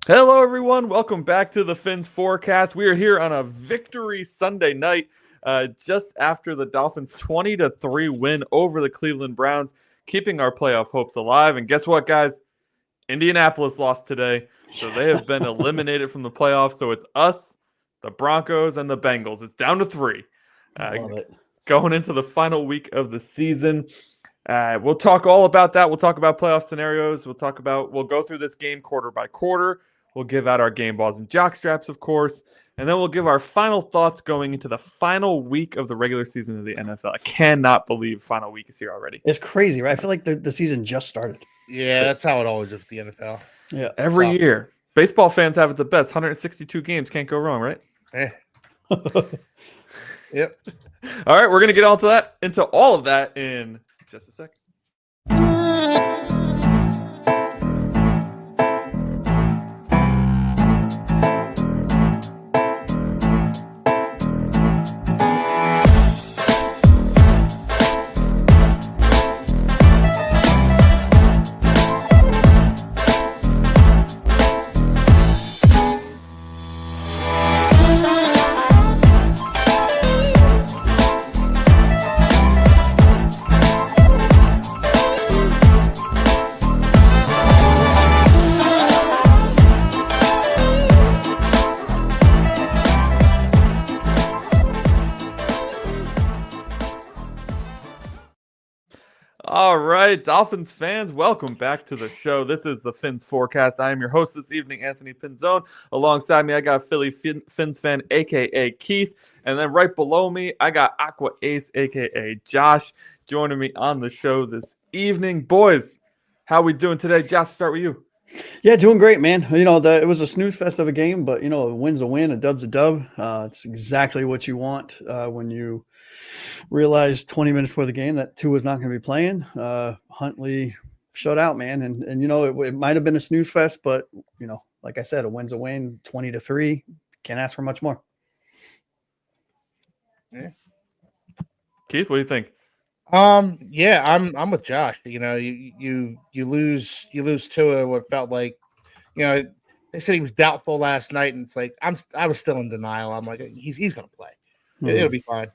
Hello, everyone. Welcome back to the Fins Forecast. We are here on a victory Sunday night, just after the Dolphins' 20-3 win over the Cleveland Browns, keeping our playoff hopes alive. And guess what, guys? Indianapolis lost today, so they have been eliminated from the playoffs. So it's us, the Broncos, and the Bengals. It's down to 3. Love it. Going into the final week of the season. We'll talk all about that. We'll talk about playoff scenarios. We'll go through this game quarter by quarter. We'll give out our game balls and jock straps, of course. And then we'll give our final thoughts going into the final week of the regular season of the NFL. I cannot believe final week is here already. It's crazy, right? I feel like the season just started. Yeah, that's how it always is with the NFL. Yeah. Every year. Baseball fans have it the best. 162 games. Can't go wrong, right? Yep. All right, we're going to get into all of that in just a second. All right, Dolphins fans, welcome back to the show. This is the Fins Forecast. I am your host this evening, Anthony Pinzone. Alongside me, I got Philly Fins fan, a.k.a. Keith. And then right below me, I got Aqua Ace, a.k.a. Josh, joining me on the show this evening. Boys, how we doing today? Josh, start with you. Yeah, doing great, man. It was a snooze fest of a game, but, a win's a win, a dub's a dub. It's exactly what you want when you realize 20 minutes before the game that Tua was not going to be playing. Huntley shut out, man. And it might have been a snooze fest, but, like I said, a win's a win, 20-3. Can't ask for much more. Yeah. Keith, what do you think? Yeah, I'm with Josh. You lose Tua. What felt like, they said he was doubtful last night, and it's like I was still in denial. I'm like, he's gonna play. It'll be fine.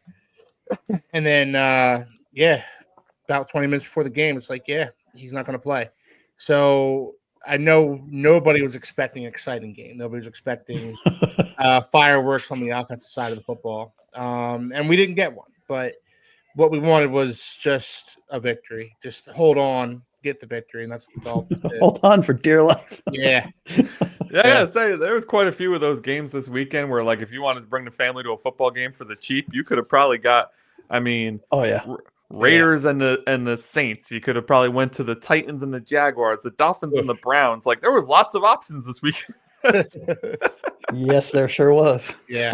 And then about 20 minutes before the game, it's like, he's not gonna play. So I know nobody was expecting an exciting game. Nobody was expecting fireworks on the offensive side of the football. And we didn't get one, but what we wanted was just a victory. Just hold on, get the victory, and that's what the Dolphins did. Hold on for dear life. Yeah. I gotta say, there was quite a few of those games this weekend where, like, if you wanted to bring the family to a football game for the cheap, you could have probably got, Raiders and the Saints. You could have probably went to the Titans and the Jaguars, the Dolphins and the Browns. Like, there was lots of options this weekend. Yes, there sure was. Yeah.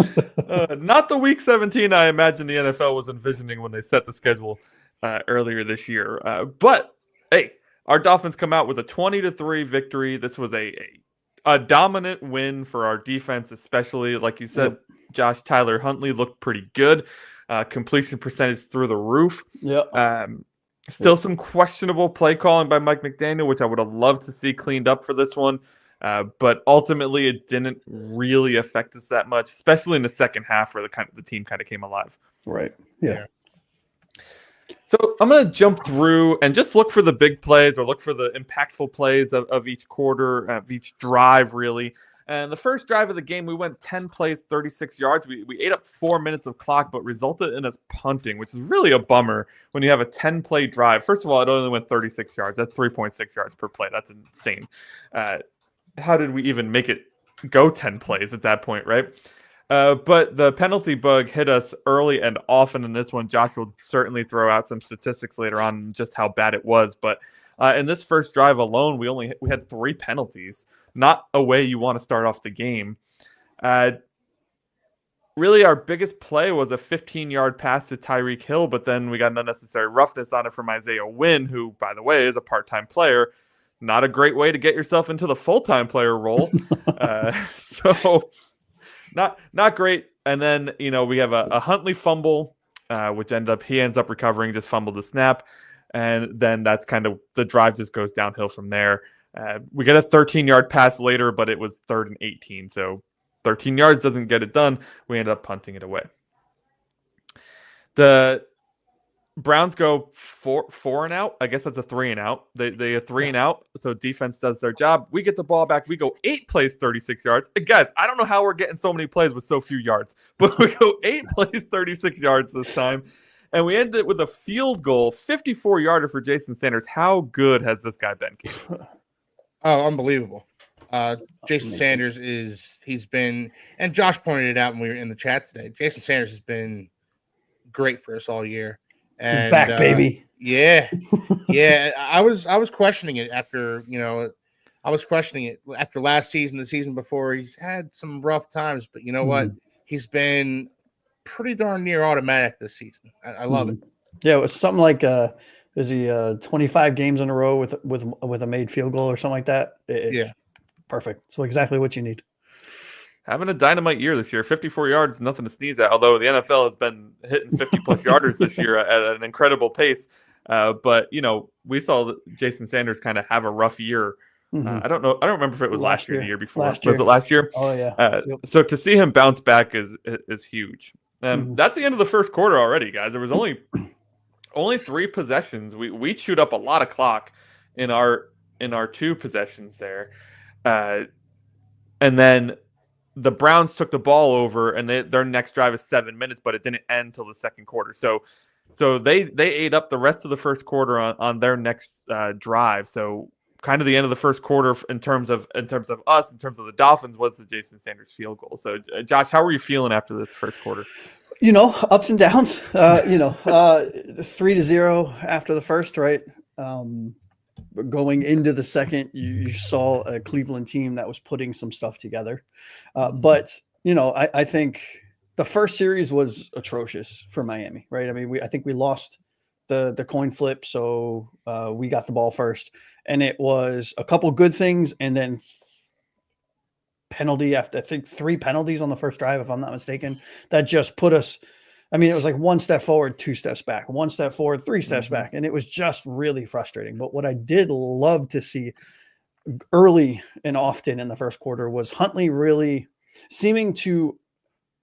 Not the week 17 I imagine the NFL was envisioning when they set the schedule earlier this year. But hey, our Dolphins come out with a 20-3 victory. This was a dominant win for our defense, especially like you said. Josh, Tyler Huntley looked pretty good. Completion percentage through the roof. Still some questionable play calling by Mike McDaniel, which I would have loved to see cleaned up for this one. But ultimately, it didn't really affect us that much, especially in the second half where the team kind of came alive. Right. Yeah. So I'm going to jump through and just look for the big plays or look for the impactful plays of each quarter, of each drive, really. And the first drive of the game, we went 10 plays, 36 yards. We ate up 4 minutes of clock, but resulted in us punting, which is really a bummer when you have a 10-play drive. First of all, it only went 36 yards. That's 3.6 yards per play. That's insane. How did we even make it go 10 plays at that point, right? But the penalty bug hit us early and often in this one. Josh will certainly throw out some statistics later on just how bad it was. But in this first drive alone, we had 3 penalties. Not a way you want to start off the game. Really, our biggest play was a 15-yard pass to Tyreek Hill, but then we got an unnecessary roughness on it from Isaiah Wynn, who, by the way, is a part-time player. Not a great way to get yourself into the full-time player role. So not great. And then, we have a Huntley fumble, which he ends up recovering, just fumbled the snap. And then that's kind of the drive just goes downhill from there. We get a 13-yard pass later, but it was 3rd and 18. So 13 yards doesn't get it done. We end up punting it away. The Browns go four and out. I guess that's a 3 and out. They a 3 and out. So defense does their job. We get the ball back. We go 8 plays, 36 yards. And guys, I don't know how we're getting so many plays with so few yards, but we go 8 plays, 36 yards this time. And we ended it with a field goal, 54-yarder for Jason Sanders. How good has this guy been, Keith? Oh, unbelievable. Jason Sanders he's been, and Josh pointed it out when we were in the chat today. Jason Sanders has been great for us all year. And he's back, baby. Yeah. Yeah. I was questioning it after, I was questioning it after last season, the season before. He's had some rough times, but you know what? He's been pretty darn near automatic this season. I love it. Yeah, it's something like is he 25 games in a row with a made field goal or something like that? Yeah. Perfect. So exactly what you need. Having a dynamite year this year. 54 yards, nothing to sneeze at, although the NFL has been hitting 50-plus yarders this year at an incredible pace. But, we saw Jason Sanders kind of have a rough year. I don't know. I don't remember if it was last year or the year before. Was it last year? Oh, yeah. So to see him bounce back is huge. That's the end of the first quarter already, guys. There was only 3 possessions. We chewed up a lot of clock in our 2 possessions there. And then the Browns took the ball over, and their next drive is 7 minutes, but it didn't end till the second quarter. So they ate up the rest of the first quarter on their next drive. So kind of the end of the first quarter in terms of us, in terms of the Dolphins, was the Jason Sanders field goal. So Josh, how were you feeling after this first quarter? Ups and downs. 3-0 after the first, right? Going into the second, you saw a Cleveland team that was putting some stuff together. But I think the first series was atrocious for Miami, right? I mean, I think we lost the coin flip, so we got the ball first, and it was a couple good things, and then penalty after, I think 3 penalties on the first drive, if I'm not mistaken, that just put us. I mean, it was like 1 step forward, 2 steps back, 1 step forward, 3 steps back. And it was just really frustrating. But what I did love to see early and often in the first quarter was Huntley really seeming to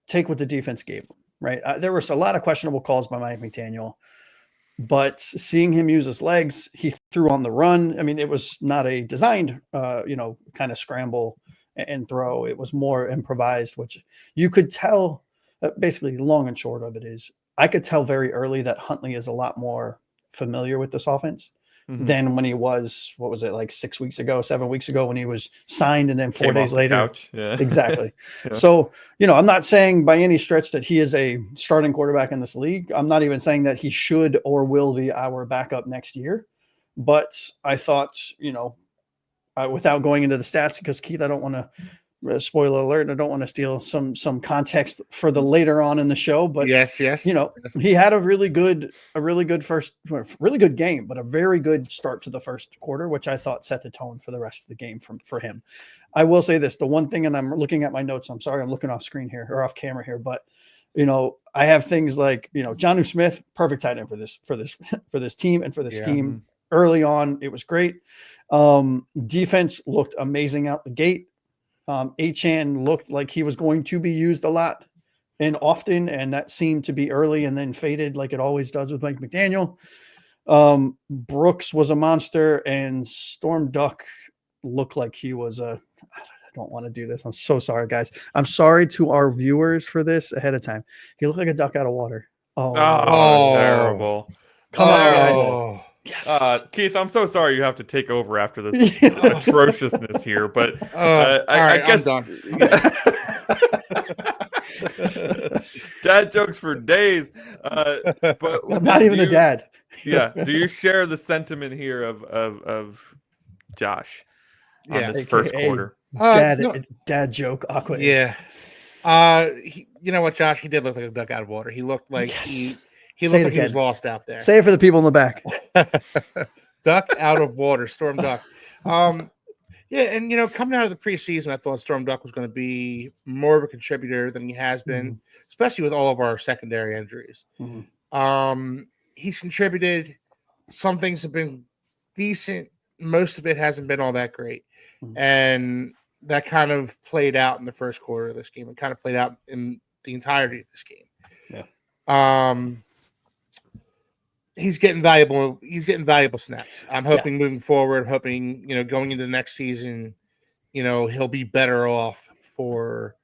take what the defense gave him, right? There was a lot of questionable calls by Mike McDaniel, but seeing him use his legs, he threw on the run. I mean, it was not a designed, kind of scramble and throw. It was more improvised, which you could tell. Basically, long and short of it is, I could tell very early that Huntley is a lot more familiar with this offense than when he was, what was it, like 7 weeks ago when he was signed, and then 4 days later. Yeah. Exactly. Yeah. So, I'm not saying by any stretch that he is a starting quarterback in this league. I'm not even saying that he should or will be our backup next year. But I thought, without going into the stats, because Keith, I don't want to spoiler alert, I don't want to steal some context for the later on in the show, but yes, he had a really good game, but a very good start to the first quarter, which I thought set the tone for the rest of the game for him. I will say this, the one thing, and I'm looking at my notes, I'm sorry, I'm looking off screen here or off camera here, but I have things like, Jonnu Smith, perfect tight end for this team and for this scheme. Early on, it was great. Defense looked amazing out the gate. Achane looked like he was going to be used a lot and often, and that seemed to be early and then faded like it always does with Mike McDaniel. Brooks was a monster, and Storm Duck looked like he was I don't want to do this. I'm so sorry, guys. I'm sorry to our viewers for this ahead of time. He looked like a duck out of water. Oh, terrible. Come on, guys. Yes. Keith, I'm so sorry you have to take over after this atrociousness here, but I guess I'm done. Dad jokes for days, but I'm not even a dad. Yeah, do you share the sentiment here of Josh on this first quarter? Dad joke, awkward. Yeah. You know what, Josh? He did look like a duck out of water. He looked like he looked like he was lost out there. Say it for the people in the back. Duck out of water, Storm Duck. Yeah, and coming out of the preseason, I thought Storm Duck was going to be more of a contributor than he has been, especially with all of our secondary injuries. He's contributed. Some things have been decent, most of it hasn't been all that great. Mhm. And that kind of played out in the first quarter of this game. It kind of played out in the entirety of this game. Yeah. He's getting valuable snaps. I'm hoping moving forward, hoping, going into the next season, he'll be better off for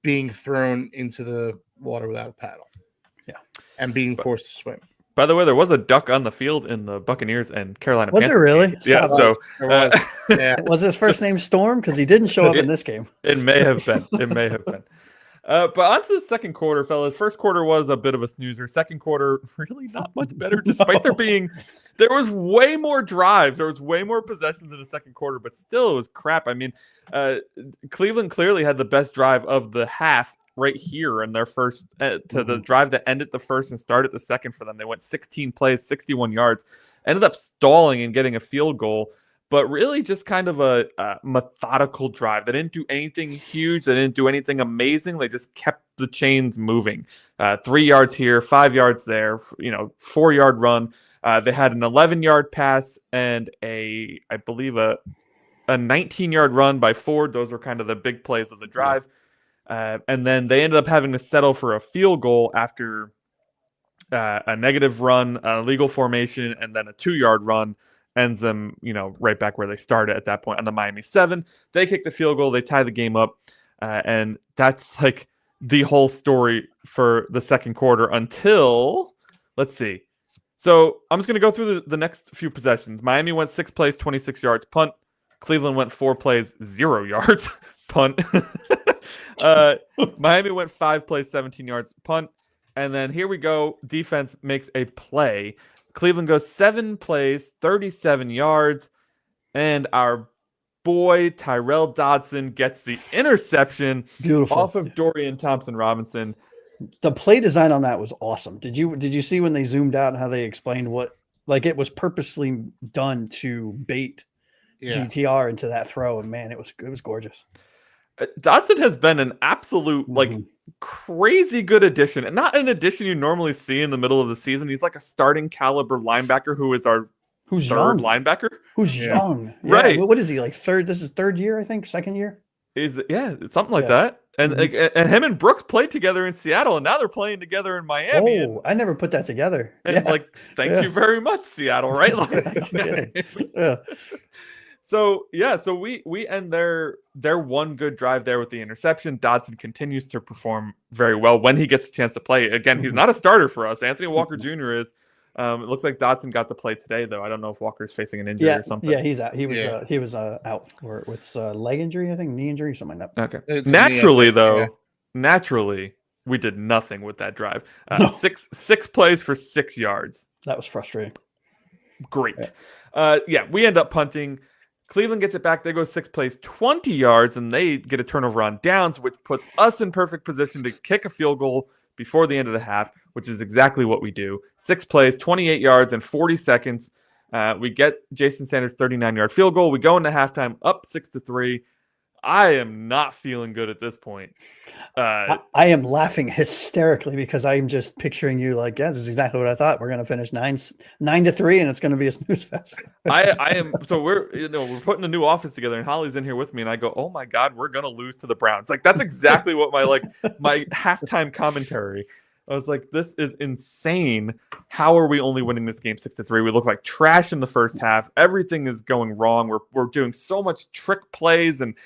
being thrown into the water without a paddle. Yeah. And being forced to swim. By the way, there was a duck on the field in the Buccaneers and Carolina Was Panthers there really? game. Yeah, so There was. Yeah. Was his first name Storm? Because he didn't show up in this game. It may have been. It may have been. But on to the second quarter, fellas. First quarter was a bit of a snoozer. Second quarter, really not much better, despite there was way more drives. There was way more possessions in the second quarter, but still it was crap. I mean, Cleveland clearly had the best drive of the half right here in their first the drive that ended the first and started the second for them. They went 16 plays, 61 yards, ended up stalling and getting a field goal. But really just kind of a methodical drive. They didn't do anything huge. They didn't do anything amazing. They just kept the chains moving. 3 yards here, 5 yards there, 4-yard run. They had an 11-yard pass and I believe a 19-yard run by Ford. Those were kind of the big plays of the drive. And then they ended up having to settle for a field goal after a negative run, a legal formation, and then a 2-yard run. Ends them, right back where they started at that point on the Miami 7. They kick the field goal. They tie the game up. And that's like the whole story for the second quarter until, let's see. So I'm just going to go through the next few possessions. Miami went 6 plays, 26 yards, punt. Cleveland went 4 plays, 0 yards, punt. Miami went 5 plays, 17 yards, punt. And then here we go. Defense makes a play. Cleveland goes 7 plays, 37 yards, and our boy Tyrell Dodson gets the interception. Beautiful. Off of Dorian Thompson-Robinson. The play design on that was awesome. Did you see when they zoomed out and how they explained it was purposely done to bait DTR into that throw? And man, it was gorgeous. Dodson has been an absolute crazy good addition, and not an addition you normally see in the middle of the season. He's like a starting caliber linebacker who is our third young. linebacker. Who's young, right? What is he like? Third? This is third year, I think. Second year. Something like that. And and him and Brooks played together in Seattle, and now they're playing together in Miami. Oh, I never put that together. And thank you very much, Seattle. Right? So we end their one good drive there with the interception. Dodson continues to perform very well when he gets a chance to play. Again, he's not a starter for us. Anthony Walker Jr. is. It looks like Dodson got to play today, though. I don't know if Walker's facing an injury or something. Yeah, he's out. He was out for with leg injury, I think, knee injury, something like that. Okay. Naturally, we did nothing with that drive. Six plays for 6 yards. That was frustrating. Great. We end up punting. Cleveland gets it back. They go 6 plays, 20 yards, and they get a turnover on downs, which puts us in perfect position to kick a field goal before the end of the half, which is exactly what we do. 6 plays, 28 yards, and 40 seconds. We get Jason Sanders' 39-yard field goal. We go into halftime up 6-3. I am not feeling good at this point. I am laughing hysterically because I'm just picturing you like, this is exactly what I thought. We're going to finish 9-3, and it's going to be a snooze fest. I am. So we're putting a new office together, and Holly's in here with me, and I go, oh my God, we're going to lose to the Browns. Like, that's exactly what my halftime commentary. I was like, this is insane. How are we only winning this game 6-3? We look like trash in the first half. Everything is going wrong. We're doing so much trick plays and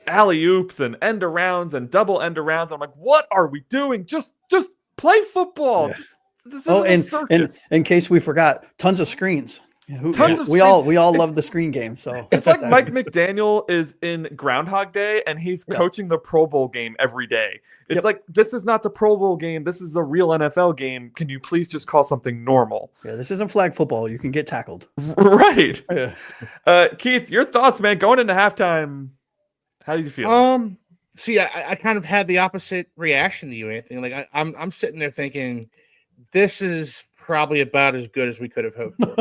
alley-oops and end arounds and double end arounds. I'm like, what are we doing? Just play football. Yeah. This isn't a circus. In case we forgot, tons of screens. We all love the screen game. So it's like Mike McDaniel is in Groundhog Day and he's coaching the Pro Bowl game every day. It's like, this is not the Pro Bowl game. This is a real NFL game. Can you please just call something normal? Yeah, this isn't flag football. You can get tackled. Right. Yeah. Keith, your thoughts, man, going into halftime. How did you feel? See, I kind of had the opposite reaction to you, Anthony. Like I'm sitting there thinking, this is probably about as good as we could have hoped for.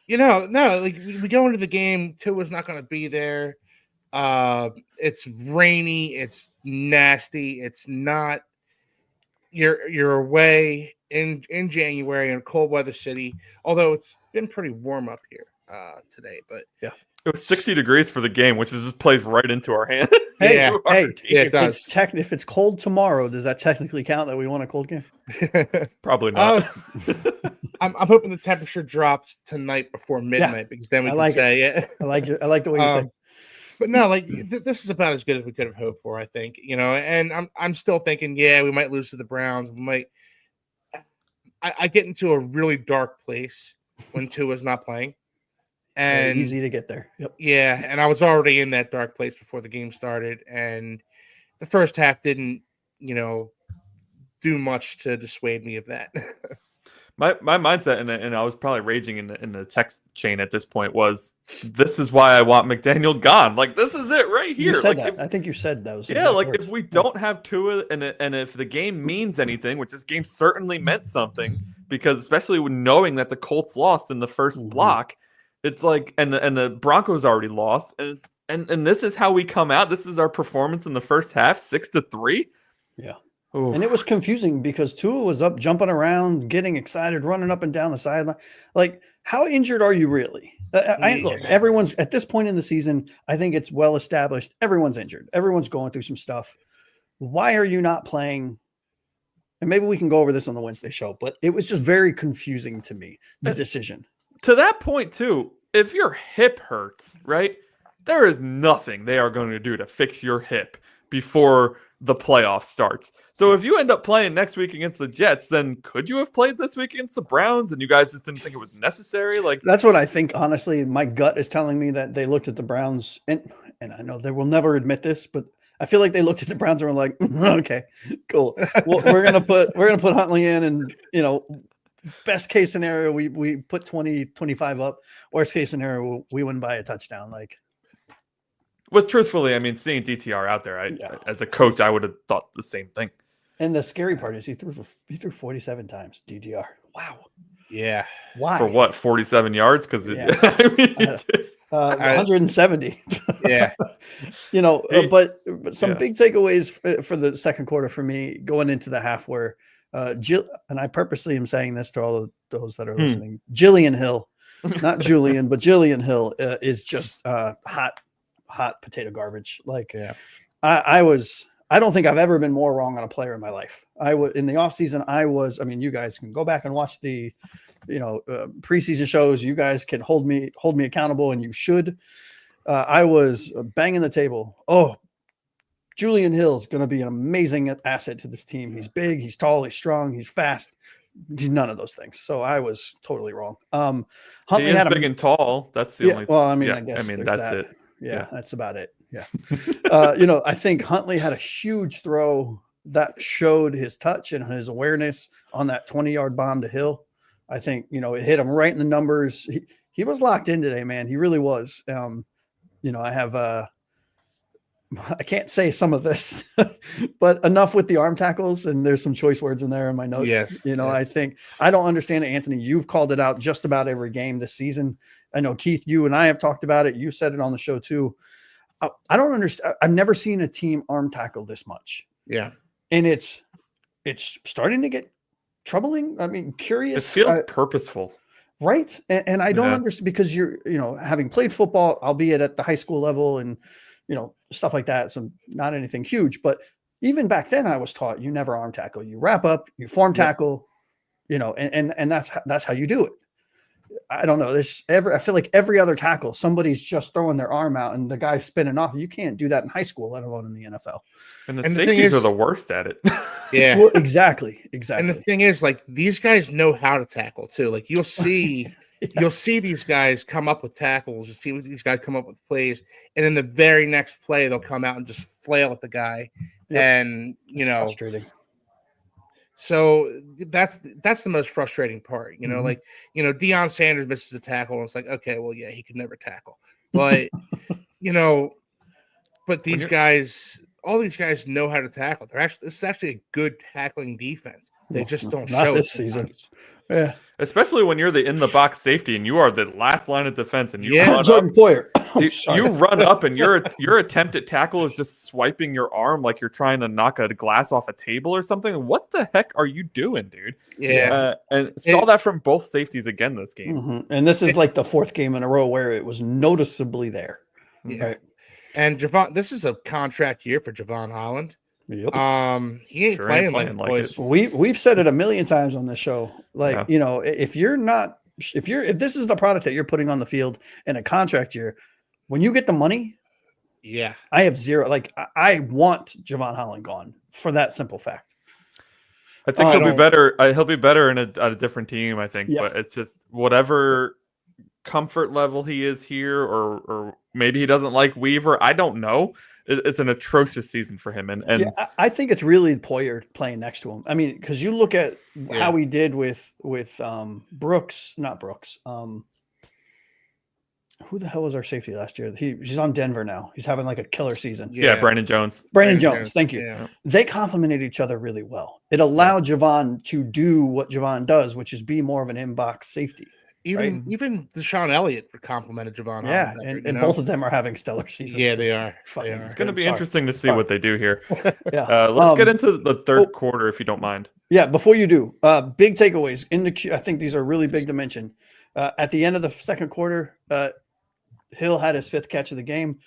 No, like we go into the game, Tua's not going to be there. It's rainy, it's nasty, it's not. You're away in January in a cold weather city. Although it's getting pretty warm up here today, but yeah. It was 60 degrees for the game, which just plays right into our hand. Hey, Yeah. To our hey, team. it does. if it's cold tomorrow, does that technically count that we won a cold game? Probably not. I'm hoping the temperature drops tonight before midnight because then we I can like say it. I like the way you think. But no, like this is about as good as we could have hoped for, I think. And I'm still thinking, yeah, we might lose to the Browns. We might. I get into a really dark place when Tua's not playing, and Easy to get there. Yep. yeah, and I was already in that dark place before the game started, and the first half didn't, do much to dissuade me of that. My mindset, and I was probably raging in the text chain at this point, was this is why I want McDaniel gone. Like, this is it right here. You said like, that. I think you said those. Yeah, like words. if we don't have Tua, and if the game means anything, which this game certainly meant something, because especially when knowing that the Colts lost in the first block, it's like, and the Broncos already lost, and this is how we come out. This is our performance in the first half, 6-3. Yeah. Ooh. And it was confusing because Tua was up, jumping around, getting excited, running up and down the sideline. Like, how injured are you really? Look, everyone's at this point in the season. I think it's well established. Everyone's injured. Everyone's going through some stuff. Why are you not playing? And maybe we can go over this on the Wednesday show, but it was just very confusing to me, the decision. To that point, too, if your hip hurts, right, there is nothing they are going to do to fix your hip before the playoff starts. So if you end up playing next week against the Jets, then could you have played this week against the Browns and you guys just didn't think it was necessary? Like, that's what I think. Honestly, my gut is telling me that they looked at the Browns, and I know they will never admit this, but I feel like they looked at the Browns and were like, okay, cool. Well, we're gonna put Huntley in, and best case scenario, we put 20-25 up. Worst case scenario, we win by a touchdown. Like, with truthfully, I mean, seeing DTR out there, as a coach, I would have thought the same thing. And the scary part is he threw 47 times DTR. Wow. Yeah. Why? For what, 47 yards? Because 170. Yeah. But some big takeaways for the second quarter for me going into the half where and I purposely am saying this to all of those that are listening. Jillian Hill, not Julian, but Jillian Hill is just hot potato garbage. Like, I don't think I've ever been more wrong on a player in my life. In the offseason, you guys can go back and watch the, preseason shows. You guys can hold me accountable, and you should. I was banging the table. Oh, Julian Hill is going to be an amazing asset to this team. He's big, he's tall, he's strong, he's fast. He's none of those things. So I was totally wrong. Huntley had big and tall. That's the only. Well, I guess that's it. Yeah, that's about it. Yeah. I think Huntley had a huge throw that showed his touch and his awareness on that 20-yard bomb to Hill. I think, it hit him right in the numbers. He was locked in today, man. He really was. I have I can't say some of this, but enough with the arm tackles, and there's some choice words in there in my notes. Yes. I think I don't understand it, Anthony. You've called it out just about every game this season. I know, Keith, you and I have talked about it. You said it on the show too. I don't understand. I've never seen a team arm tackle this much. Yeah. And it's starting to get troubling. I mean, curious. It feels purposeful. Right. And I don't understand, because you're, having played football, albeit at the high school level and, stuff like that. So not anything huge, but even back then I was taught you never arm tackle. You wrap up, you form tackle, and that's how you do it. I don't know. I feel like every other tackle, somebody's just throwing their arm out and the guy's spinning off. You can't do that in high school, let alone in the NFL. And the safeties are the worst at it. Yeah. Well, exactly. And the thing is, like, these guys know how to tackle too. Like, you'll see these guys come up with tackles. You see these guys come up with plays, and then the very next play they'll come out and just flail at the guy. Yep. And it's frustrating. So that's the most frustrating part, like, Deion Sanders misses a tackle and it's like, okay, well, yeah, he could never tackle, but, but these guys, all these guys know how to tackle. This is actually a good tackling defense. They just don't show this season. Yeah. Especially when you're the in the box safety and you are the last line of defense and you Yeah. run Jordan up. Poyer. You run up and your attempt at tackle is just swiping your arm like you're trying to knock a glass off a table or something. What the heck are you doing, dude? Yeah. And saw that from both safeties again this game. Mm-hmm. And this is like the fourth game in a row where it was noticeably there. Yeah. Right. And Javon, this is a contract year for Javon Holland. Yep. He ain't Sure ain't playing like playing like boys. We've said it a million times on this show. Like, if this is the product that you're putting on the field in a contract year, when you get the money, Yeah. I have zero. Like, I want Javon Holland gone for that simple fact. I think he'll be better. He'll be better in a different team, I think. Yeah. But it's just whatever comfort level he is here, or maybe he doesn't like Weaver. I don't know. It's an atrocious season for him. And yeah, I think it's really Poyer playing next to him. I mean, because you look at how he did with not Brooks. Who the hell was our safety last year? He's on Denver now. He's having like a killer season. Yeah, Brandon Jones. Brandon Jones. Thank you. Yeah. They complemented each other really well. It allowed Javon to do what Javon does, which is be more of an in-box safety. Even Deshaun Elliott complimented Javon. Yeah, Holland and both of them are having stellar seasons. Yeah, they are. It's going to be interesting to see what they do here. Yeah. Let's get into the third quarter, if you don't mind. Yeah, before you do, big takeaways in the queue. I think these are really big to mention. At the end of the second quarter, Hill had his fifth catch of the game.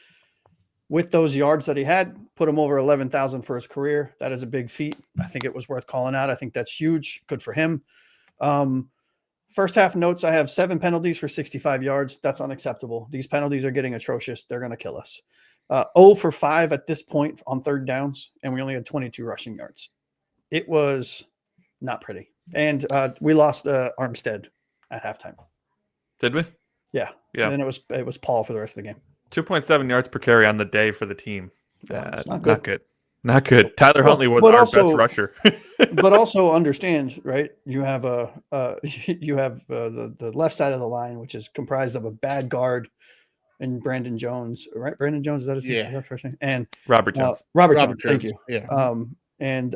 With those yards that he had, put him over 11,000 for his career. That is a big feat. I think it was worth calling out. I think that's huge. Good for him. First half notes, I have 7 penalties for 65 yards. That's unacceptable. These penalties are getting atrocious. They're going to kill us. 0 for 5 at this point on third downs, and we only had 22 rushing yards. It was not pretty. And we lost Armstead at halftime. Did we? Yeah. And then it was Paul for the rest of the game. 2.7 yards per carry on the day for the team. Not good. Not good. Tyler Huntley was our best rusher. But also understand, right? You have the left side of the line, which is comprised of a bad guard and Brandon Jones, right? Brandon Jones, is that his first name? And Robert Jones. Robert Jones. Thank you. Yeah. And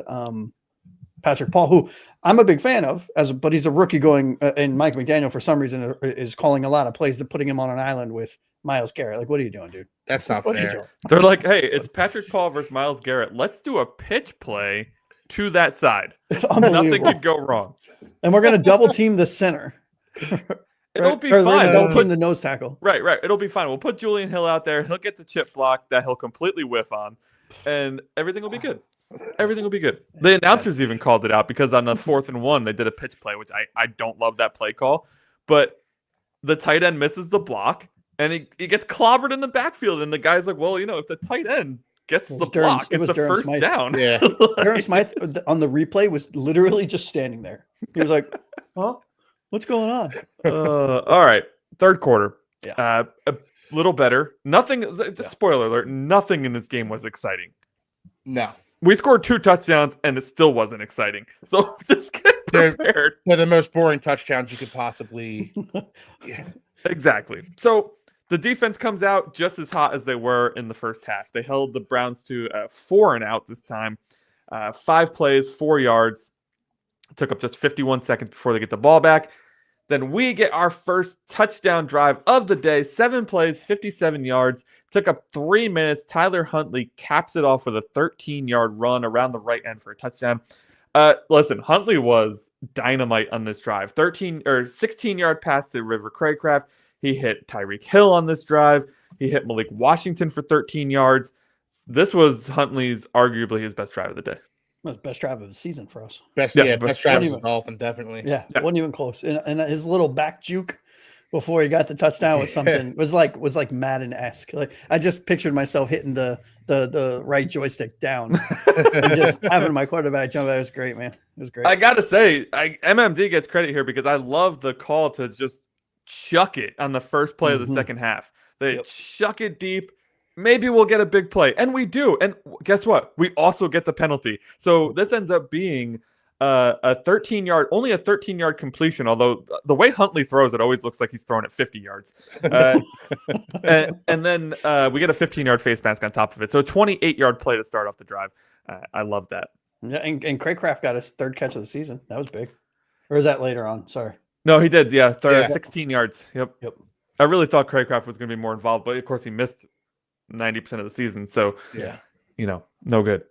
Patrick Paul, who I'm a big fan of, but he's a rookie going, and Mike McDaniel for some reason is calling a lot of plays, putting him on an island with Myles Garrett. Like, what are you doing, dude? That's not fair. They're like, hey, it's Patrick Paul versus Myles Garrett. Let's do a pitch play to that side. It's unbelievable. Nothing could go wrong. And we're going to double team the center. It'll be fine. Double team the nose tackle. Right. It'll be fine. We'll put Julian Hill out there. He'll get the chip block that he'll completely whiff on, and everything will be good. Everything will be good. The announcers even called it out because on the 4th and 1, they did a pitch play, which I don't love that play call, but the tight end misses the block and he gets clobbered in the backfield. And the guy's like, well, if the tight end gets the block, it's the first Smythe. down. Yeah. Durham Smythe on the replay was literally just standing there. He was like, huh? What's going on? All right. Third quarter. Yeah. A little better. Nothing. Spoiler alert. Nothing in this game was exciting. No. We scored 2 touchdowns, and it still wasn't exciting. So just get prepared. They're the most boring touchdowns you could possibly. Yeah. Exactly. So the defense comes out just as hot as they were in the first half. They held the Browns to 4 and out this time. 5 plays, 4 yards. Took up just 51 seconds before they get the ball back. Then we get our first touchdown drive of the day. 7 plays, 57 yards. Took up 3 minutes. Tyler Huntley caps it off with a 13-yard run around the right end for a touchdown. Listen, Huntley was dynamite on this drive. 16-yard pass to River Craycraft. He hit Tyreek Hill on this drive. He hit Malik Washington for 13 yards. This was Huntley's arguably his best drive of the day. Best drive of the season for us. Best drive of the Dolphins, definitely. Yeah, it wasn't even close. And his little back juke before he got the touchdown was something was like Madden-esque. Like I just pictured myself hitting the right joystick down and just having my quarterback jump. It was great, man. It was great. I gotta say, MMD gets credit here because I love the call to just chuck it on the first play of the second half. They chuck it deep. Maybe we'll get a big play. And we do. And guess what? We also get the penalty. So this ends up being a 13-yard completion, although the way Huntley throws, it always looks like he's throwing it 50 yards. And then we get a 15-yard face mask on top of it. So a 28-yard play to start off the drive. I love that. Yeah, and Craycraft got his 3rd catch of the season. That was big. Or is that later on? Sorry. No, he did. Yeah, Yeah. 16 yards. Yep. Yep. I really thought Craycraft was going to be more involved, but of course he missed 90% of the season. So, Yeah. no good.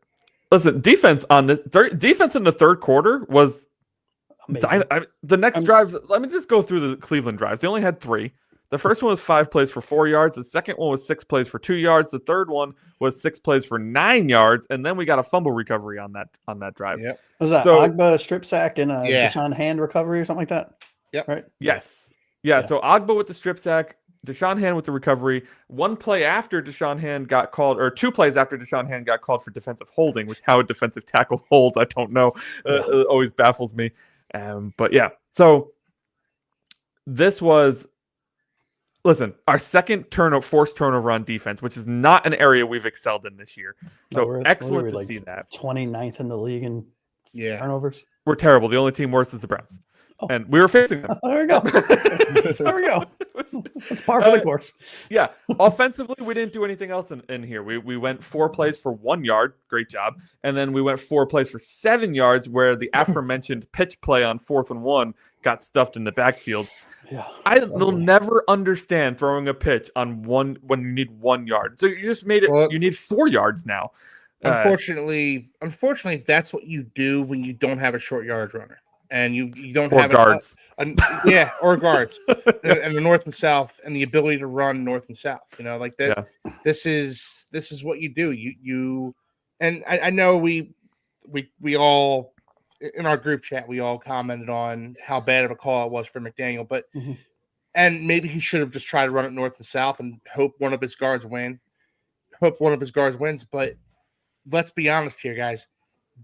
Listen, defense on this defense in the third quarter was Amazing. the next drives. Let me just go through the Cleveland drives. They only had 3. The first one was 5 plays for 4 yards. The second one was 6 plays for 2 yards. The third one was 6 plays for 9 yards, and then we got a fumble recovery on that drive. Yep. Was that So- Agba strip sack and a Yeah. Deshaun Hand recovery or something like that? Yep. Right. Yes. Yeah. Yeah. So Agba with the strip sack, Deshaun Hand with the recovery. 1 play after Deshaun Hand got called, or 2 plays after Deshaun Hand got called for defensive holding, which how a defensive tackle holds, I don't know. It always baffles me. But yeah. So this was. Listen, our second forced turnover on defense, which is not an area we've excelled in this year. So No, we're excellent to like see that. 29th in the league in Yeah. turnovers. We're terrible. The only team worse is the Browns. Oh. And we were facing them. There we go. There we go. That's par for the course. Yeah. Offensively, we didn't do anything else in here. We went 4 plays for 1 yard. Great job. And then we went 4 plays for 7 yards where the aforementioned pitch play on 4th and 1 got stuffed in the backfield. Yeah. I'll never understand throwing a pitch on one when you need 1 yard. So you just made it. Well, you need 4 yards now. Unfortunately, that's what you do when you don't have a short yardage runner, and you don't Or have guards. or guards, and the north and south, and the ability to run north and south. Like that. Yeah. This is what you do. You and I know we all in our group chat we all commented on how bad of a call it was for McDaniel, but and maybe he should have just tried to run it north and south and hope one of his guards wins. But let's be honest here, guys.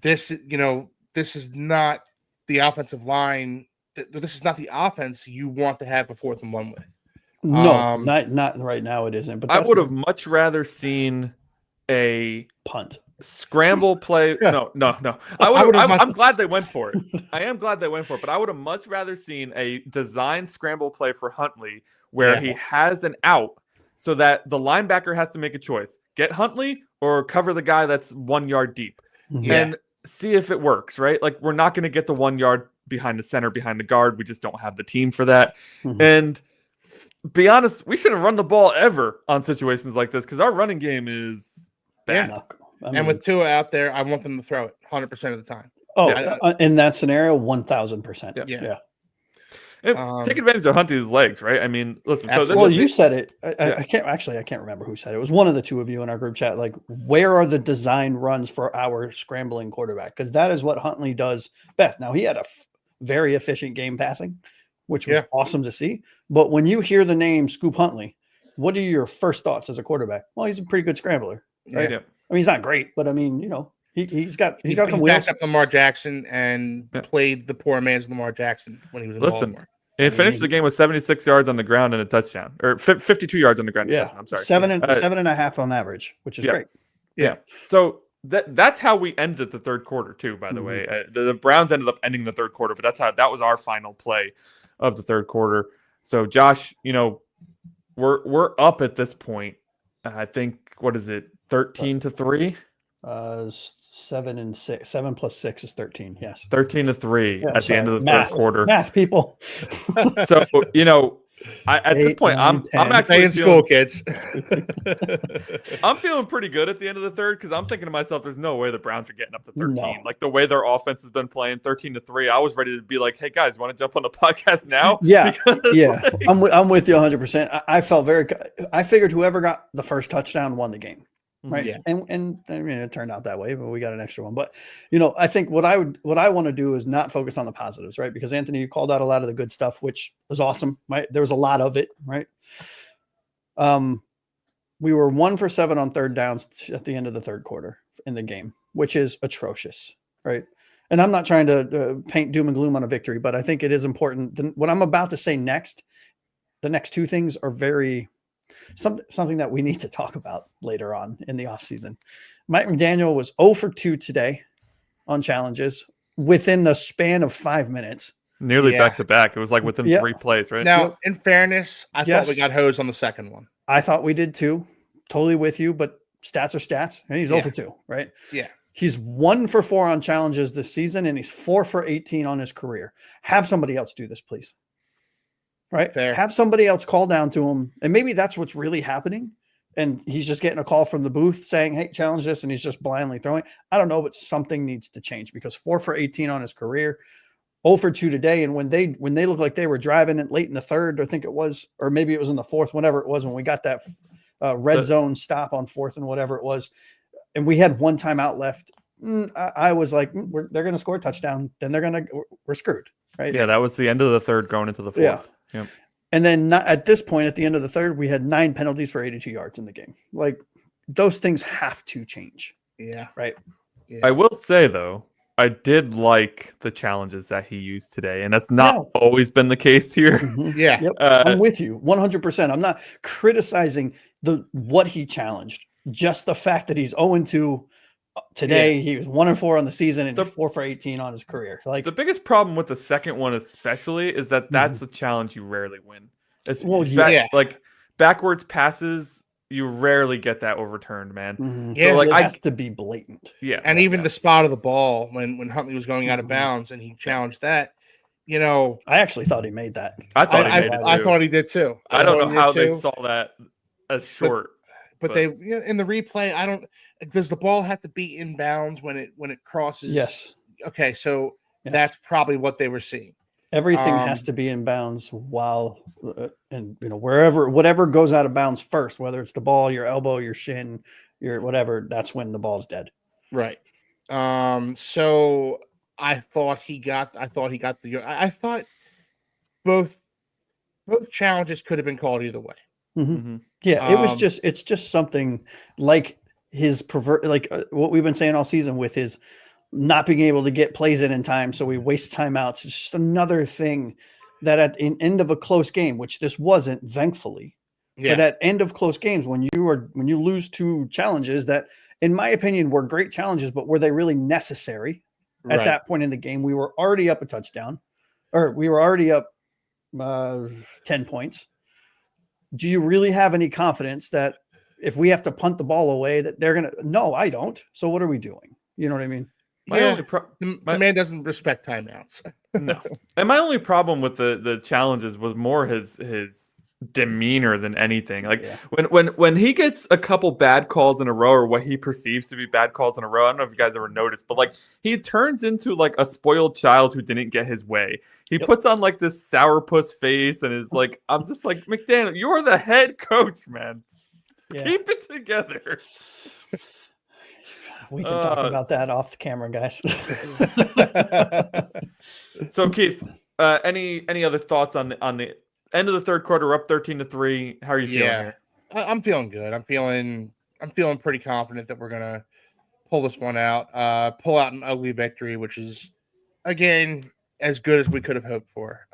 This is not the offensive line. This is not the offense you want to have a 4th and 1 with. No, not right now. It isn't. But I would have much rather seen a punt. Scramble play. Yeah. No. I'm glad they went for it. I am glad they went for it, but I would have much rather seen a design scramble play for Huntley where he has an out so that the linebacker has to make a choice. Get Huntley or cover the guy that's 1 yard deep and see if it works, right? Like we're not going to get the 1 yard behind the center, behind the guard. We just don't have the team for that. And be honest, we shouldn't run the ball ever on situations like this because our running game is bad. Yeah. And with Tua out there, I want them to throw it 100% of the time. In that scenario, 1,000%. Yeah. And take advantage of Huntley's legs, right? I mean, listen. So you said it. I can't remember who said it. It was one of the two of you in our group chat. Like, where are the design runs for our scrambling quarterback? Because that is what Huntley does best. Now he had a very efficient game passing, which was awesome to see. But when you hear the name Scoop Huntley, what are your first thoughts as a quarterback? Well, he's a pretty good scrambler, right? Yeah. I mean, he's not great, but I mean, he's got some wheels. Backed up Lamar Jackson and played the poor man's Lamar Jackson when he was in Baltimore. And finished the game with 76 yards on the ground and a touchdown, or 52 yards on the ground. Yeah, I'm sorry, 7.5 on average, which is great. Yeah. So that's how we ended the third quarter too. By the way, the Browns ended up ending the third quarter, but that was our final play of the third quarter. So Josh, we're up at this point. I think what is it, 13-3? 7 and 6. 7 plus 6 is 13. Yes. 13-3 at the end of the third quarter. Math, people. So at this point, I'm actually stay in school, kids. I'm feeling pretty good at the end of the third because I'm thinking to myself, "There's no way the Browns are getting up to 13." No. Like the way their offense has been playing, 13-3. I was ready to be like, "Hey guys, want to jump on the podcast now?" Yeah, I'm with you 100%. I felt I figured whoever got the first touchdown won the game. Right. Yeah. And I mean, it turned out that way, but we got an extra one. But, I think what I want to do is not focus on the positives, right? Because Anthony, you called out a lot of the good stuff, which was awesome. Right. There was a lot of it. Right. We were 1 for 7 on third downs at the end of the third quarter in the game, which is atrocious. Right. And I'm not trying to paint doom and gloom on a victory, but I think it is important. What I'm about to say next, the next 2 things are something that we need to talk about later on in the offseason. Mike McDaniel was 0 for 2 today on challenges within the span of 5 minutes. Nearly back to back. It was like within 3 plays, right? Now, in fairness, I thought we got hosed on the second one. I thought we did too. Totally with you, but stats are stats. And he's 0 for 2, right? Yeah. He's 1 for 4 on challenges this season, and he's 4 for 18 on his career. Have somebody else do this, please. right? Fair. Have somebody else call down to him, and maybe that's what's really happening. And he's just getting a call from the booth saying, "Hey, challenge this," and he's just blindly throwing. I don't know, but something needs to change because 4 for 18 on his career, 0 for 2 today. And when they looked like they were driving it late in the third, I think it was, or maybe it was in the fourth, whenever it was, when we got that red zone stop on fourth and whatever it was, and we had one timeout left. I was like, they're going to score a touchdown, then we're screwed, right? Yeah, that was the end of the third, going into the fourth. Yeah. Yep. And then at this point, at the end of the third, we had 9 penalties for 82 yards in the game. Like, those things have to change. Yeah. Right. Yeah. I will say, though, I did like the challenges that he used today, and that's not always been the case here. Mm-hmm. Yeah. Yep. I'm with you 100%. I'm not criticizing what he challenged. Just the fact that he's 0-2 today, he was 1-4 on the season and 4 for 18 on his career. Like, the biggest problem with the second one, especially, is that that's the challenge you rarely win. Like backwards passes, you rarely get that overturned, man. Mm-hmm. Yeah, so, like, it has to be blatant. Yeah, and even the spot of the ball when Huntley was going out of bounds and he challenged that. You know, I actually thought he made that. I thought he did too. I don't know how they saw that as short. But they in the replay, does the ball have to be in bounds when it crosses? Yes. Okay, so that's probably what they were seeing. Everything has to be in bounds while, and whatever goes out of bounds first, whether it's the ball, your elbow, your shin, your whatever, that's when the ball's dead. Right. So I thought he got both challenges could have been called either way. Mm-hmm. Mm-hmm. Yeah, it's just something like his what we've been saying all season with his not being able to get plays in time, so we waste timeouts. It's just another thing that at the end of a close game, which this wasn't, thankfully. Yeah. But at end of close games, when you lose 2 challenges that, in my opinion, were great challenges, but were they really necessary at that point in the game? We were already up a touchdown, or we were already up 10 points. Do you really have any confidence that if we have to punt the ball away, that they're going to? No, I don't. So what are we doing? You know what I mean? The man doesn't respect timeouts. No. And my only problem with the challenges was more his demeanor than anything. Like when he gets a couple bad calls in a row, or what he perceives to be bad calls in a row, I don't know if you guys ever noticed, but like he turns into like a spoiled child who didn't get his way. He puts on like this sourpuss face and is like, I'm just like, McDaniel, you're the head coach, man. Yeah. Keep it together. We can talk about that off the camera, guys. So Keith, any other thoughts on the end of the third quarter? We're up 13-3. How are you feeling here? I'm feeling good. I'm feeling pretty confident that we're gonna pull this one out. Pull out an ugly victory, which is again as good as we could have hoped for.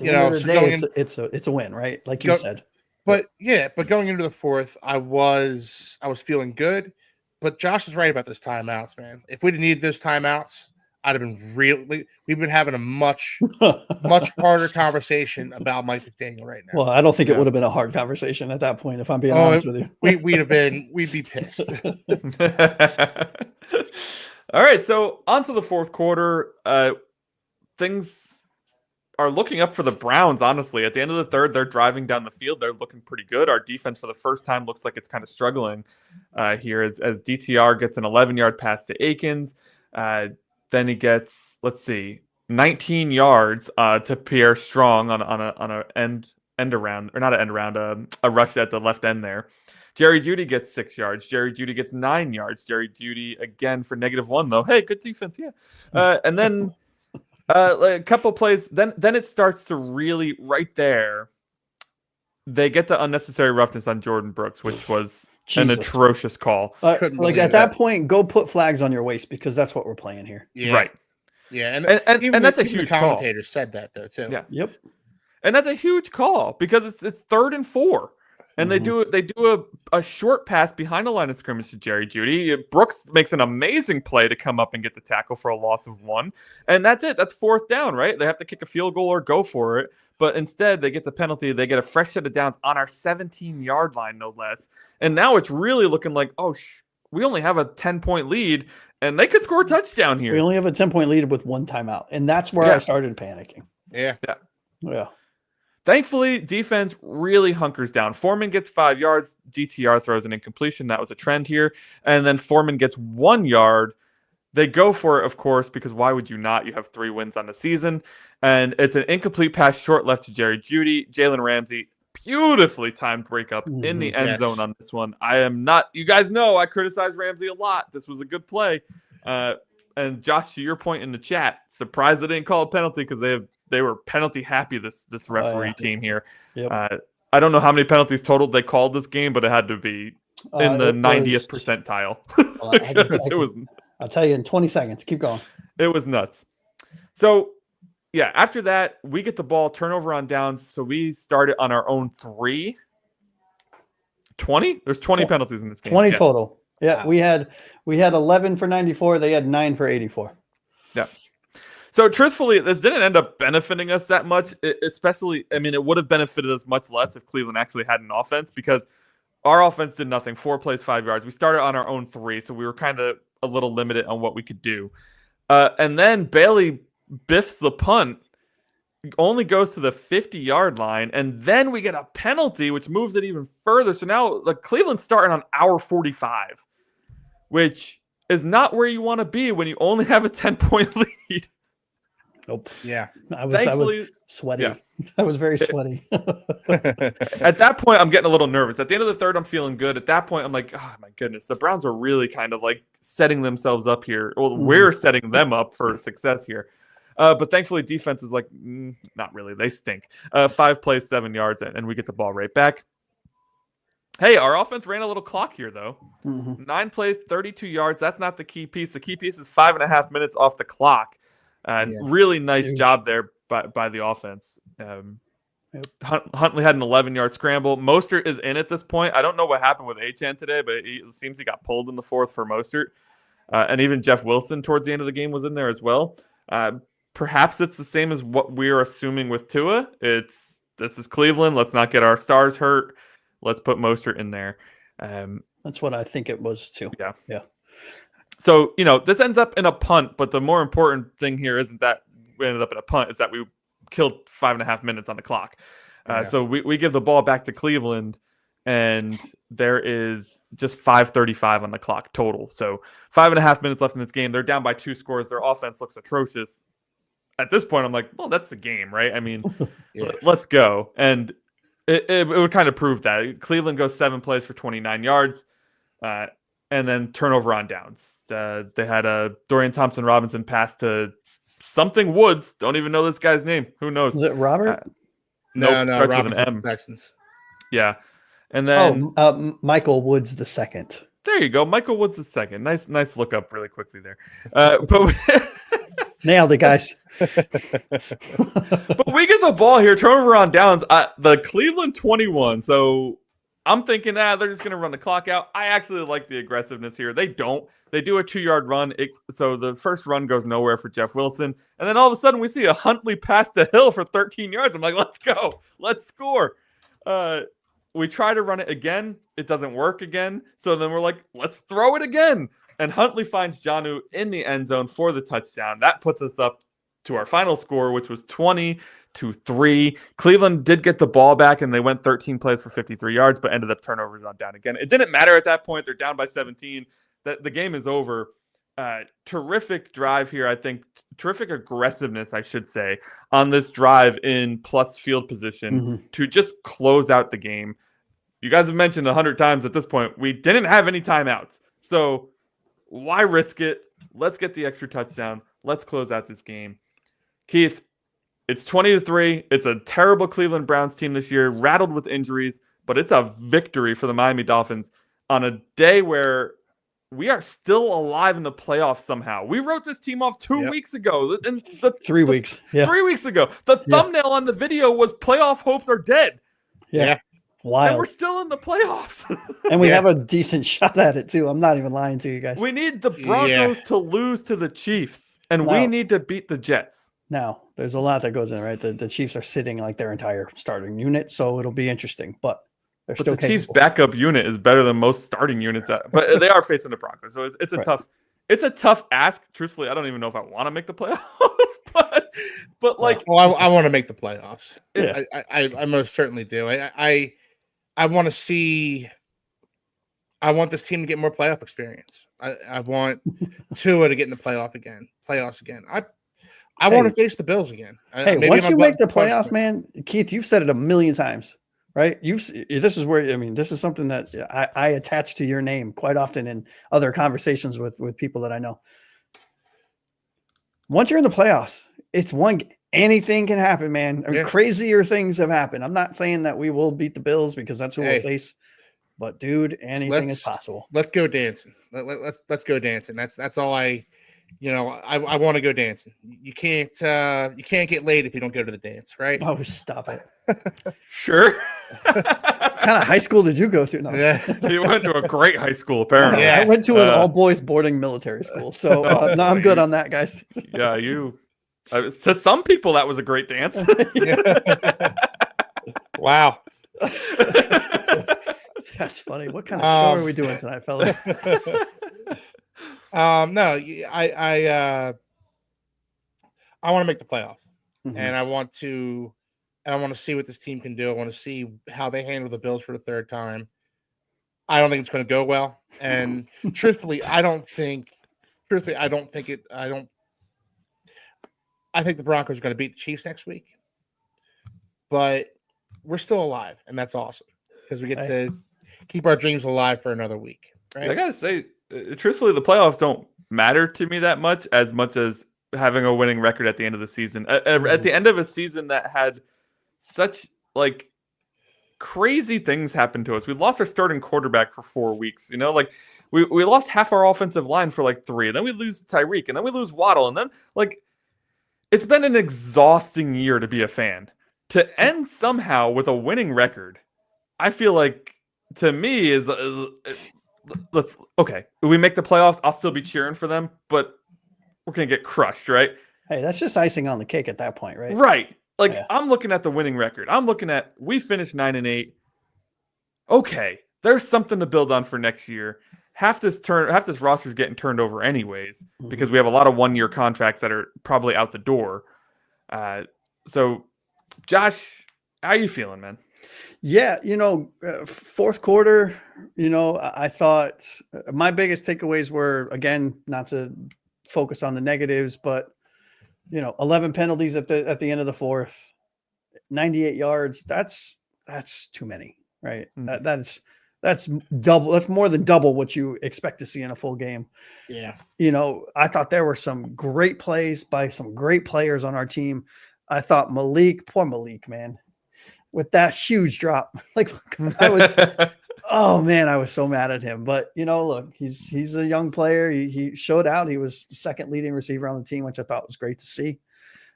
It's a win, right? Like you said. But going into the fourth, I was feeling good. But Josh is right about those timeouts, man. If we'd needed those timeouts, I'd have been we've been having a much harder conversation about Mike McDaniel right now. Well, I don't think it would have been a hard conversation at that point, if I'm being honest with you. We'd be pissed. All right, so on to the fourth quarter. Things are looking up for the Browns, honestly. At the end of the third, they're driving down the field. They're looking pretty good. Our defense, for the first time, looks like it's kind of struggling here as DTR gets an 11-yard pass to Akins. Then he gets, 19 yards to Pierre Strong on a end around, or not an end around, a rush at the left end there. Jerry Jeudy gets 6 yards. Jerry Jeudy gets 9 yards. Jerry Jeudy again for -1, though. Hey, good defense, yeah. And then a couple plays, then it starts to really, right there, they get the unnecessary roughness on Jordan Brooks, which was an atrocious call. At that point, go put flags on your waist, because that's what we're playing here. Yeah. Right. Yeah, and that's a huge call. Commentators said that though too. Yeah. Yep. And that's a huge call, because it's 3rd and 4. And they do a short pass behind the line of scrimmage to Jerry Jeudy. Brooks makes an amazing play to come up and get the tackle for a loss of 1. And that's it. That's 4th down, right? They have to kick a field goal or go for it. But instead, they get the penalty. They get a fresh set of downs on our 17-yard line, no less. And now it's really looking like, we only have a 10-point lead, and they could score a touchdown here. We only have a 10-point lead with 1 timeout. And that's where I started panicking. Yeah. Yeah. Thankfully, defense really hunkers down. Foreman gets 5 yards. DTR throws an incompletion. That was a trend here. And then Foreman gets 1 yard. They go for it, of course, because why would you not? You have 3 wins on the season. And it's an incomplete pass short left to Jerry Jeudy. Jalen Ramsey, beautifully timed breakup in the end zone on this one. I am not, you guys know I criticize Ramsey a lot. This was a good play. And Josh, to your point in the chat, surprised they didn't call a penalty because they were penalty happy, this referee team here. Yep. I don't know how many penalties total they called this game, but it had to be in the 90th percentile. I'll tell you in 20 seconds. Keep going. It was nuts. So, yeah, after that, we get the ball, turnover on downs. So we started on our own 3. 20? There's 20 penalties in this game. 20 total. Yeah, wow. we had 11 for 94. They had 9 for 84. Yeah. So truthfully, this didn't end up benefiting us that much, especially, I mean, it would have benefited us much less if Cleveland actually had an offense because our offense did nothing. 4 plays, 5 yards. We started on our own 3, so we were kind of a little limited on what we could do. And then Bailey biffs the punt, only goes to the 50-yard line, and then we get a penalty, which moves it even further. So now Cleveland's starting on our 45, which is not where you want to be when you only have a 10-point lead. Nope. Yeah. I was sweaty. Yeah. I was very sweaty. At that point, I'm getting a little nervous. At the end of the third, I'm feeling good. At that point, I'm like, oh, my goodness. The Browns are really kind of like setting themselves up here. Well, we're setting them up for success here. But thankfully, defense is like, not really. They stink. 5 plays, 7 yards, and we get the ball right back. Hey, our offense ran a little clock here, though. 9 plays, 32 yards. That's not the key piece. The key piece is 5.5 minutes off the clock. Really nice job there by the offense. Huntley had an 11-yard scramble. Mostert is in at this point. I don't know what happened with Achane today, but it seems he got pulled in the 4th for Mostert. And even Jeff Wilson towards the end of the game was in there as well. Perhaps it's the same as what we're assuming with Tua. This is Cleveland. Let's not get our stars hurt. Let's put Mostert in there. That's what I think it was too. Yeah. So, this ends up in a punt, but the more important thing here isn't that we ended up in a punt, it's that we killed 5.5 minutes on the clock. So we give the ball back to Cleveland, and there is just 5:35 on the clock total. So 5.5 minutes left in this game. They're down by 2 scores. Their offense looks atrocious. At this point, I'm like, well, that's the game, right? I mean, let's go. And it would kind of prove that. Cleveland goes 7 plays for 29 yards. And then turnover on downs. They had a Dorian Thompson-Robinson pass to something Woods. Don't even know this guy's name. Who knows? Is it Robert? No, Robinson with an M. Texans. Yeah. And then Michael Woods the second. There you go. Michael Woods the second. Nice look up really quickly there. But nailed it, guys. But we get the ball here. Turnover on downs. The Cleveland 21. So I'm thinking, they're just going to run the clock out. I actually like the aggressiveness here. They don't. They do a 2-yard run. So the first run goes nowhere for Jeff Wilson. And then all of a sudden we see a Huntley pass to Hill for 13 yards. I'm like, let's go. Let's score. We try to run it again. It doesn't work again. So then we're like, let's throw it again. And Huntley finds Jonnu in the end zone for the touchdown. That puts us up to our final score, which was 20-3. Cleveland did get the ball back, and they went 13 plays for 53 yards, but ended up turnovers on down again. It didn't matter at that point. They're down by 17. The game is over. Terrific drive here, I think. Terrific aggressiveness, I should say, on this drive in plus field position to just close out the game. You guys have mentioned 100 times at this point, we didn't have any timeouts. So why risk it? Let's get the extra touchdown. Let's close out this game. Keith, it's 20-3. It's a terrible Cleveland Browns team this year, rattled with injuries, but it's a victory for the Miami Dolphins on a day where we are still alive in the playoffs somehow. We wrote this team off 2 weeks ago. And 3 weeks. Yeah. 3 weeks ago. The thumbnail on the video was playoff hopes are dead. Yeah. Wild. And we're still in the playoffs. And we have a decent shot at it, too. I'm not even lying to you guys. We need the Broncos to lose to the Chiefs, and we need to beat the Jets. Now, there's a lot that goes in, right? The Chiefs are sitting like their entire starting unit, so it'll be interesting. But they're still the Chiefs' backup unit is better than most starting units. But they are facing the Broncos, so it's a tough ask. Truthfully, I don't even know if I want to make the playoffs, but But like, I want to make the playoffs. Yeah. I most certainly do. I want to see. I want this team to get more playoff experience. I want Tua to get in the playoffs again. I want to face the Bills again. Hey, Maybe once I'm a you make the glutton for playoffs, punishment. man, Keith, you've said it a million times, right? This is where, I mean, this is something that I attach to your name quite often in other conversations with people that I know. Once you're in the playoffs, anything can happen, man. I mean, Yeah. crazier things have happened. I'm not saying that we will beat the Bills because that's who we'll face, but dude, anything is possible. Let's go dancing. Let's go dancing. That's all I want to go dancing. You can't get laid if you don't go to the dance, right? Oh, stop it. sure. What kind of high school did you go to? No. Yeah. You went to a great high school, apparently. Yeah. I went to an all boys boarding military school. So no, I'm good on that, guys. Yeah, to some people that was a great dance. Wow. That's funny. What kind of show are we doing tonight, fellas? No, I want to make the playoff, Mhm. and I want to see what this team can do. I want to see how they handle the Bills for the third time. I don't think it's going to go well, and truthfully, I think the Broncos are going to beat the Chiefs next week, but we're still alive, and that's awesome because we get to keep our dreams alive for another week. Right? I gotta say, truthfully, the playoffs don't matter to me that much as having a winning record at the end of the season. At the end of a season that had such like crazy things happen to us. We lost our starting quarterback for 4 weeks. You know, like we lost half our offensive line for like 3, and then we lose Tyreek, and then we lose Waddle, and then like it's been an exhausting year to be a fan. To end somehow with a winning record, I feel like to me is okay. If we make the playoffs, I'll still be cheering for them, but we're gonna get crushed, right? Hey, that's just icing on the cake at that point, right? Right. Like I'm looking at the winning record. I'm looking at we finished 9-8. Okay, there's something to build on for next year. Half this roster is getting turned over anyways because we have a lot of 1-year contracts that are probably out the door. So, Josh, how are you feeling, man? Yeah, fourth quarter, I thought my biggest takeaways were, again, not to focus on the negatives, but 11 penalties at the end of the fourth, 98 yards. That's too many, right? That's double. That's more than double what you expect to see in a full game. Yeah. I thought there were some great plays by some great players on our team. I thought poor Malik, man, with that huge drop. Like I was so mad at him. But look, he's a young player. He showed out. He was the second leading receiver on the team, which I thought was great to see.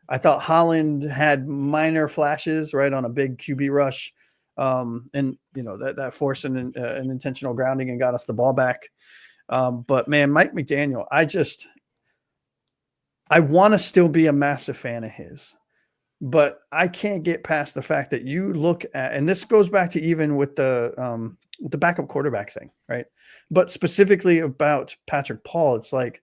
I thought Holland had minor flashes right on a big QB rush. And that forced an intentional grounding and got us the ball back. But man, Mike McDaniel, I want to still be a massive fan of his, but I can't get past the fact that you look at, and this goes back to even with the backup quarterback thing, right? But specifically about Patrick Paul, it's like,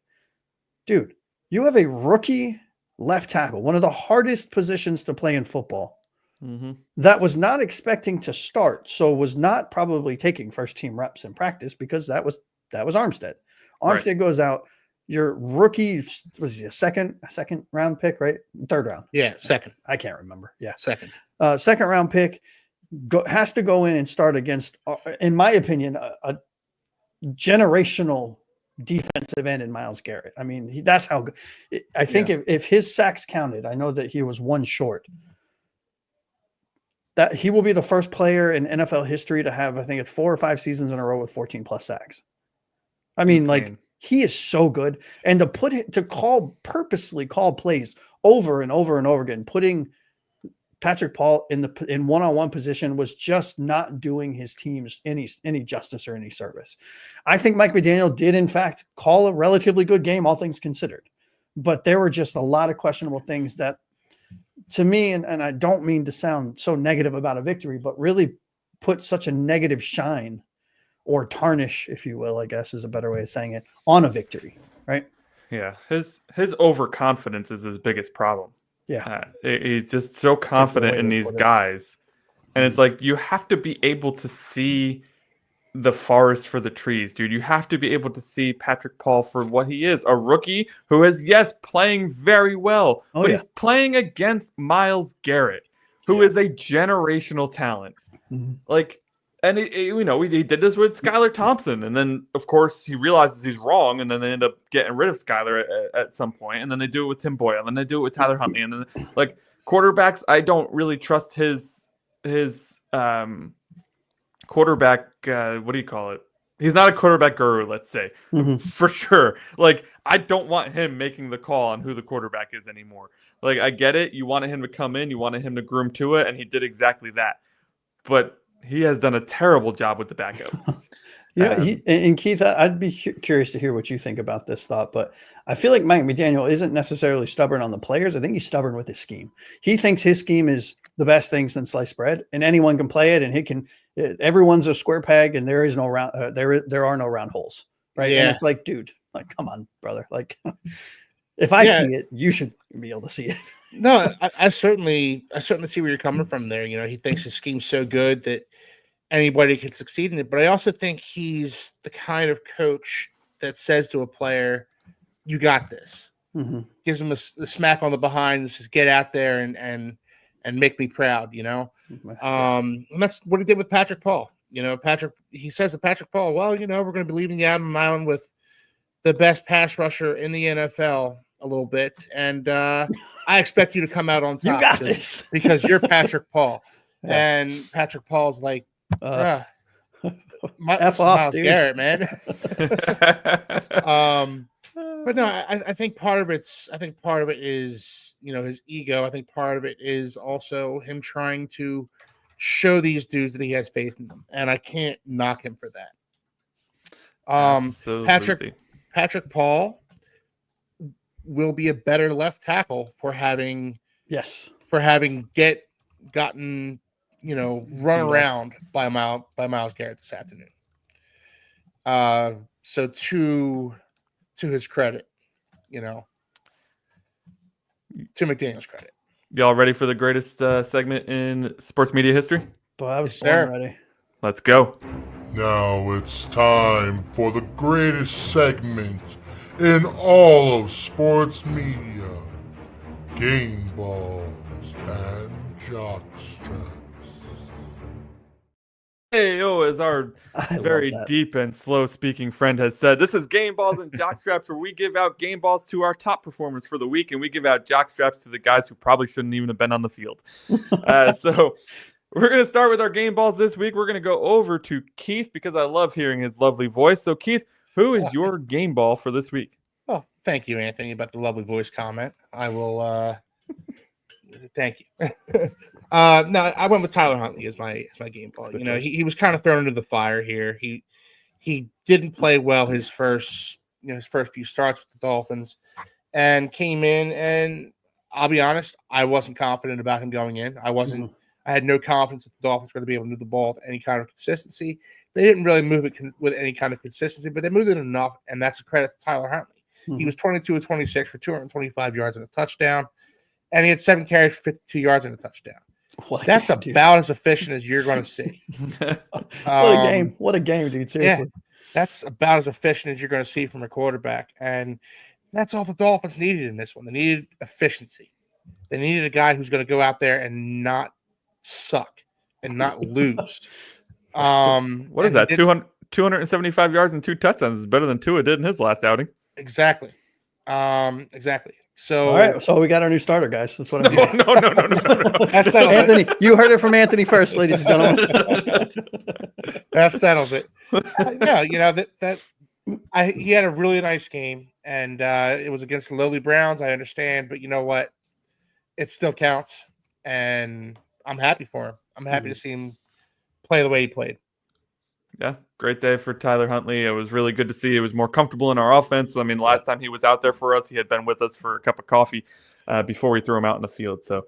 dude, you have a rookie left tackle, one of the hardest positions to play in football. Mm-hmm. That was not expecting to start, so was not probably taking first team reps in practice because that was Armstead. Armstead goes out. Your rookie was he a second round pick, right? Third round. Yeah, second. I can't remember. Yeah, second. Second round pick has to go in and start against, in my opinion, a generational defensive end in Myles Garrett. I mean, that's how good. I think if his sacks counted, I know that he was one short. That he will be the first player in NFL history to have, I think it's 4 or 5 seasons in a row with 14 plus sacks. I mean, insane. Like he is so good. And to purposely call plays over and over and over again, putting Patrick Paul in one-on-one position was just not doing his teams any justice or any service. I think Mike McDaniel did in fact call a relatively good game, all things considered, but there were just a lot of questionable things that, to me, and I don't mean to sound so negative about a victory, but really put such a negative shine or tarnish, if you will, I guess is a better way of saying it, on a victory, right? Yeah, his overconfidence is his biggest problem. Yeah. He's just so confident way in to these put it. guys. And it's like you have to be able to see the forest for the trees, dude. You have to be able to see Patrick Paul for what he is, a rookie who is, yes, playing very well, Oh, but yeah. he's playing against Myles Garrett, who is a generational talent. Mhm. Like, and he did this with Skylar Thompson, and then of course he realizes he's wrong, and then they end up getting rid of Skylar at some point, and then they do it with Tim Boyle, and then they do it with Tyler Huntley, and then like quarterbacks, I don't really trust his quarterback. What do you call it? He's not a quarterback guru, let's say, for sure. Like, I don't want him making the call on who the quarterback is anymore. Like, I get it. You wanted him to come in, you wanted him to groom to it, and he did exactly that. But he has done a terrible job with the backup. Yeah, and Keith, I'd be curious to hear what you think about this thought, but I feel like Mike McDaniel isn't necessarily stubborn on the players. I think he's stubborn with his scheme. He thinks his scheme is the best thing since sliced bread, and anyone can play it, and everyone's a square peg, and there is no round. There are no round holes, right? Yeah. And it's like, dude, like, come on, brother. Like, if I see it, you should be able to see it. No, I certainly see where you're coming from there. You know, he thinks his scheme's so good that anybody can succeed in it. But I also think he's the kind of coach that says to a player, "You got this." Gives him a smack on the behind and says, "Get out there and make me proud." You know, and that's what he did with Patrick Paul. You know, he says to Patrick Paul, "Well, you know, we're going to be leaving you out on an island with the best pass rusher in the NFL a little bit, and I expect you to come out on top. You got this because you're Patrick Paul." Yeah. And Patrick Paul's like, F off, Myles dude. Garrett, man. But no, I think part of it is, you know, his ego. I think part of it is also him trying to show these dudes that he has faith in them, and I can't knock him for that. Absolutely. Patrick Paul will be a better left tackle for having gotten, you know, run around by Myles Garrett this afternoon. So to his credit, you know, to McDaniel's credit. Y'all ready for the greatest segment in sports media history? But I was born ready. Let's go. Now it's time for the greatest segment in all of sports media. Game Balls and Jock Straps. Hey, as our very deep and slow-speaking friend has said, this is Game Balls and Jock Straps, where we give out game balls to our top performers for the week, and we give out jock straps to the guys who probably shouldn't even have been on the field. So we're going to start with our game balls this week. We're going to go over to Keith because I love hearing his lovely voice. So, Keith, who is your game ball for this week? Oh, thank you, Anthony, about the lovely voice comment. I will thank you. No, I went with Tyler Huntley as my game ball. You know, he was kind of thrown into the fire here. He didn't play well his first few starts with the Dolphins, and came in, and I'll be honest, I wasn't confident about him going in. I had no confidence that the Dolphins were going to be able to move the ball with any kind of consistency. They didn't really move it with any kind of consistency, but they moved it enough, and that's a credit to Tyler Huntley. He was 22 of 26 for 225 yards and a touchdown, and he had 7 carries for 52 yards and a touchdown. That's about as efficient as you're going to see. What a game, dude. Seriously. Yeah, that's about as efficient as you're going to see from a quarterback. And that's all the Dolphins needed in this one. They needed efficiency. They needed a guy who's going to go out there and not suck and not lose. What is that? 275 yards and 2 touchdowns is better than Tua did in his last outing. Exactly. Exactly. So, all right, so we got our new starter, guys. That's what I'm hearing. No. That's Anthony, you heard it from Anthony first, ladies and gentlemen. That settles it. Yeah, you know he had a really nice game, and it was against the lowly Browns. I understand, but you know what? It still counts, and I'm happy for him. I'm happy to see him play the way he played. Yeah, great day for Tyler Huntley. It was really good to see. He was more comfortable in our offense. I mean, the last time he was out there for us, he had been with us for a cup of coffee before we threw him out in the field. So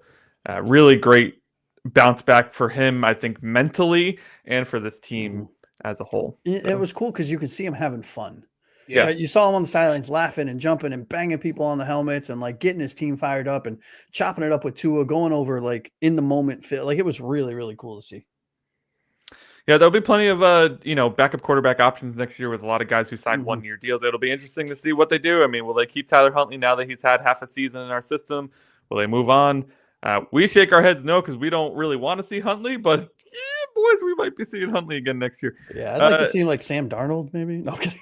really great bounce back for him, I think, mentally and for this team as a whole. It was cool because you could see him having fun. Yeah. Right? You saw him on the sidelines laughing and jumping and banging people on the helmets and like getting his team fired up and chopping it up with Tua, going over like in the moment fit. Like it was really, really cool to see. Yeah, there'll be plenty of backup quarterback options next year with a lot of guys who signed 1-year deals. It'll be interesting to see what they do. I mean, will they keep Tyler Huntley now that he's had half a season in our system? Will they move on? We shake our heads no because we don't really want to see Huntley, but yeah, boys, we might be seeing Huntley again next year. Yeah, I'd like to see like Sam Darnold, maybe. No, I'm kidding.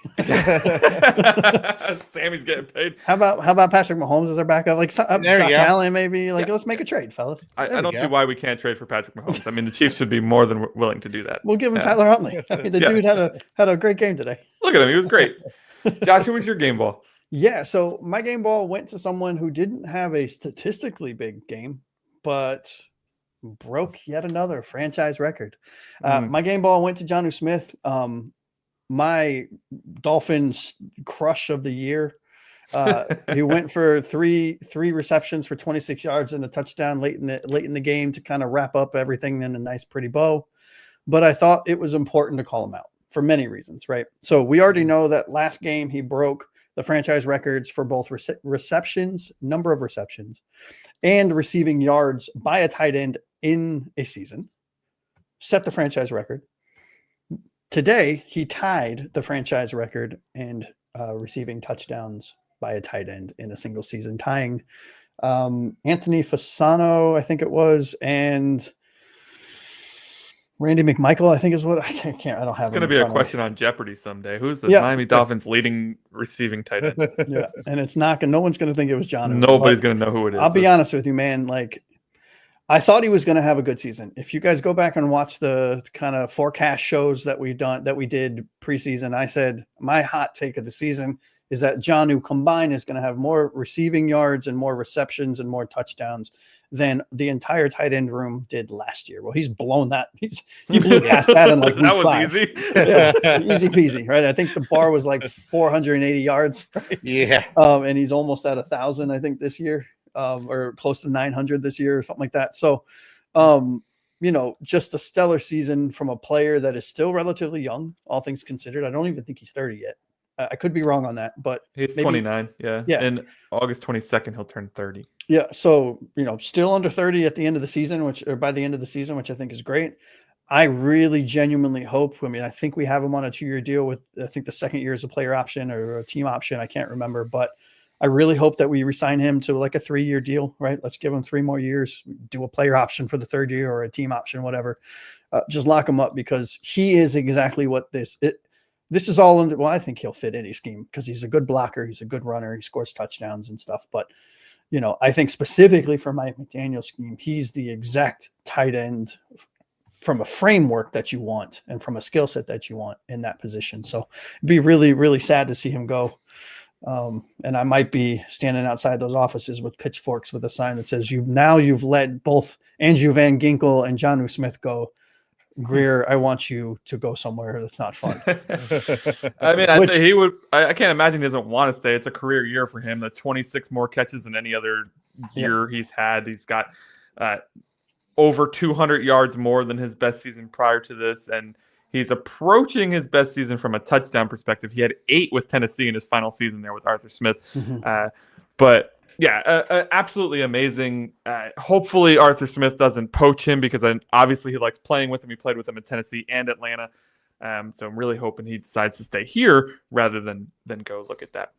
Sammy's getting paid. How about Patrick Mahomes as our backup? Like There Josh you go. Allen, maybe. Like let's make a trade, fellas. I There we don't see go. why we can't trade for Patrick Mahomes. I mean, the Chiefs should be more than willing to do that. We'll give him Yeah. Tyler Huntley. I mean, the Yeah. dude had a great game today. Look at him; he was great. Josh, who was your game ball? Yeah, so my game ball went to someone who didn't have a statistically big game, but broke yet another franchise record. My game ball went to Jonnu Smith. My Dolphins crush of the year. He went for three receptions for 26 yards and a touchdown late in the game to kind of wrap up everything in a nice, pretty bow. But I thought it was important to call him out for many reasons, right? So we already know that last game he broke the franchise records for both receptions, number of receptions, and receiving yards by a tight end in a season. Set the franchise record. Today, he tied the franchise record and receiving touchdowns by a tight end in a single season, tying Anthony Fasano, I think it was, and Randy McMichael, I think is what I don't have. It's going to be a question on Jeopardy someday. Who's the Miami Dolphins leading receiving tight end? Yeah, and it's not. No one's going to think it was John. Nobody's going to know who it is. I'll be honest with you, man. Like, I thought he was going to have a good season. If you guys go back and watch the kind of forecast shows that we did preseason, I said my hot take of the season is that Jonnu combined is going to have more receiving yards and more receptions and more touchdowns than the entire tight end room did last year. Well, he's blown that. He blew past that in like week that was 5. easy. Yeah, easy peasy, right? I think the bar was like 480 yards. Right? Yeah. And he's almost at 1,000, I think, this year, or close to 900 this year or something like that. So, just a stellar season from a player that is still relatively young, all things considered. I don't even think he's 30 yet. I could be wrong on that, but he's maybe, 29. Yeah. Yeah. And August 22nd, he'll turn 30. Yeah. So, still under 30 at the end of the season, or by the end of the season, which I think is great. I really genuinely hope, I think we have him on a 2-year deal with, I think the second year is a player option or a team option. I can't remember, but I really hope that we resign him to like a 3-year deal, right? Let's give him 3 more years, do a player option for the 3rd year or a team option, whatever. Just lock him up because he is exactly what this is all under. Well, I think he'll fit any scheme because he's a good blocker. He's a good runner. He scores touchdowns and stuff. But, I think specifically for Mike McDaniel's scheme, he's the exact tight end from a framework that you want and from a skill set that you want in that position. So it'd be really, really sad to see him go. And I might be standing outside those offices with pitchforks with a sign that says, you've let both Andrew Van Ginkel and Jonnu Smith go. Greer, I want you to go somewhere that's not fun. I mean, I think he would. I can't imagine he doesn't want to stay. It's a career year for him. The 26 more catches than any other year he's had. He's got over 200 yards more than his best season prior to this, and he's approaching his best season from a touchdown perspective. He had 8 with Tennessee in his final season there with Arthur Smith. But yeah, absolutely amazing. Hopefully Arthur Smith doesn't poach him because obviously he likes playing with him. He played with him in Tennessee and Atlanta. So I'm really hoping he decides to stay here rather than go look at that.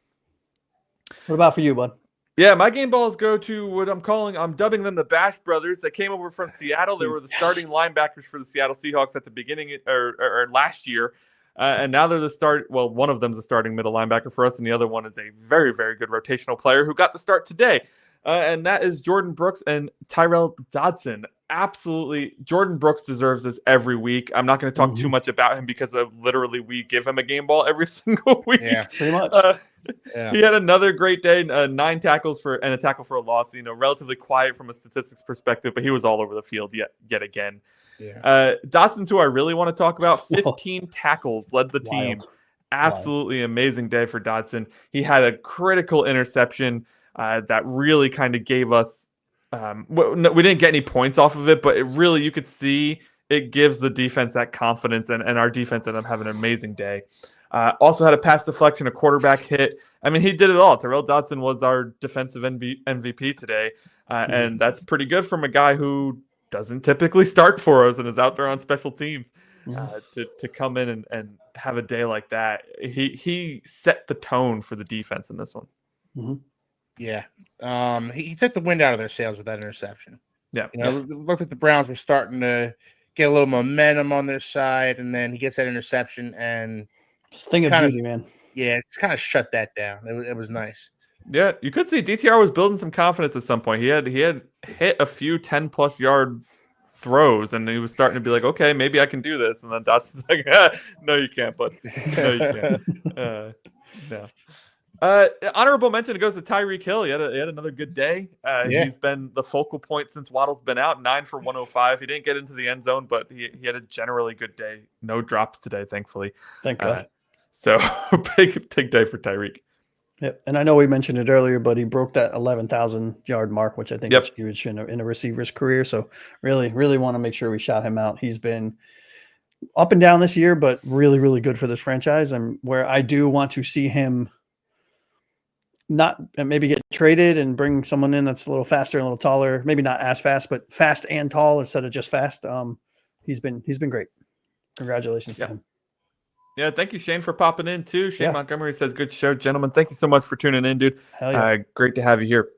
What about for you, bud? Yeah, my game balls go to what I'm dubbing them the Bash Brothers. They came over from Seattle. They were the starting linebackers for the Seattle Seahawks at the beginning or last year. And now they're the start. Well, one of them's a starting middle linebacker for us, and the other one is a very, very good rotational player who got the start today. And that is Jordan Brooks and Tyrell Dodson. Absolutely. Jordan Brooks deserves this every week. I'm not going to talk too much about him because literally we give him a game ball every single week. Yeah, pretty much. He had another great day, 9 tackles and a tackle for a loss. Relatively quiet from a statistics perspective, but he was all over the field yet again. Yeah. Dotson's who I really want to talk about. 15 tackles, led the team. Absolutely amazing day for Dodson. He had a critical interception that really kind of gave us. We didn't get any points off of it, but you could see it gives the defense that confidence, and our defense ended up having an amazing day. Also had a pass deflection, a quarterback hit. I mean, he did it all. Terrell Dodson was our defensive MVP today, and that's pretty good from a guy who doesn't typically start for us and is out there on special teams. To come in and have a day like that, he set the tone for the defense in this one. Yeah, he took the wind out of their sails with that interception. Yeah, it looked like the Browns were starting to get a little momentum on their side, and then he gets that interception and thing of beauty, man. Yeah, it's kind of shut that down. It was nice. Yeah, you could see DTR was building some confidence at some point. He had hit a few 10+ yard throws, and he was starting to be like, okay, maybe I can do this. And then Dotson's like, no, you can't, bud. No, you can't. No. Honorable mention, it goes to Tyreek Hill. He had another good day. He's been the focal point since Waddle's been out. 9 for 105. He didn't get into the end zone, but he had a generally good day. No drops today, thankfully. Thank God. So big day for Tyreek. Yep, and I know we mentioned it earlier, but he broke that 11,000 yard mark, which I think is huge in a receiver's career. So really, really want to make sure we shout him out. He's been up and down this year, but really, really good for this franchise. And where I do want to see him not maybe get traded and bring someone in that's a little faster and a little taller, maybe not as fast, but fast and tall instead of just fast. He's been great. Congratulations to him. Yeah, thank you, Shane, for popping in too. Shane Montgomery says, good show, gentlemen. Thank you so much for tuning in, dude. Hell yeah. Great to have you here.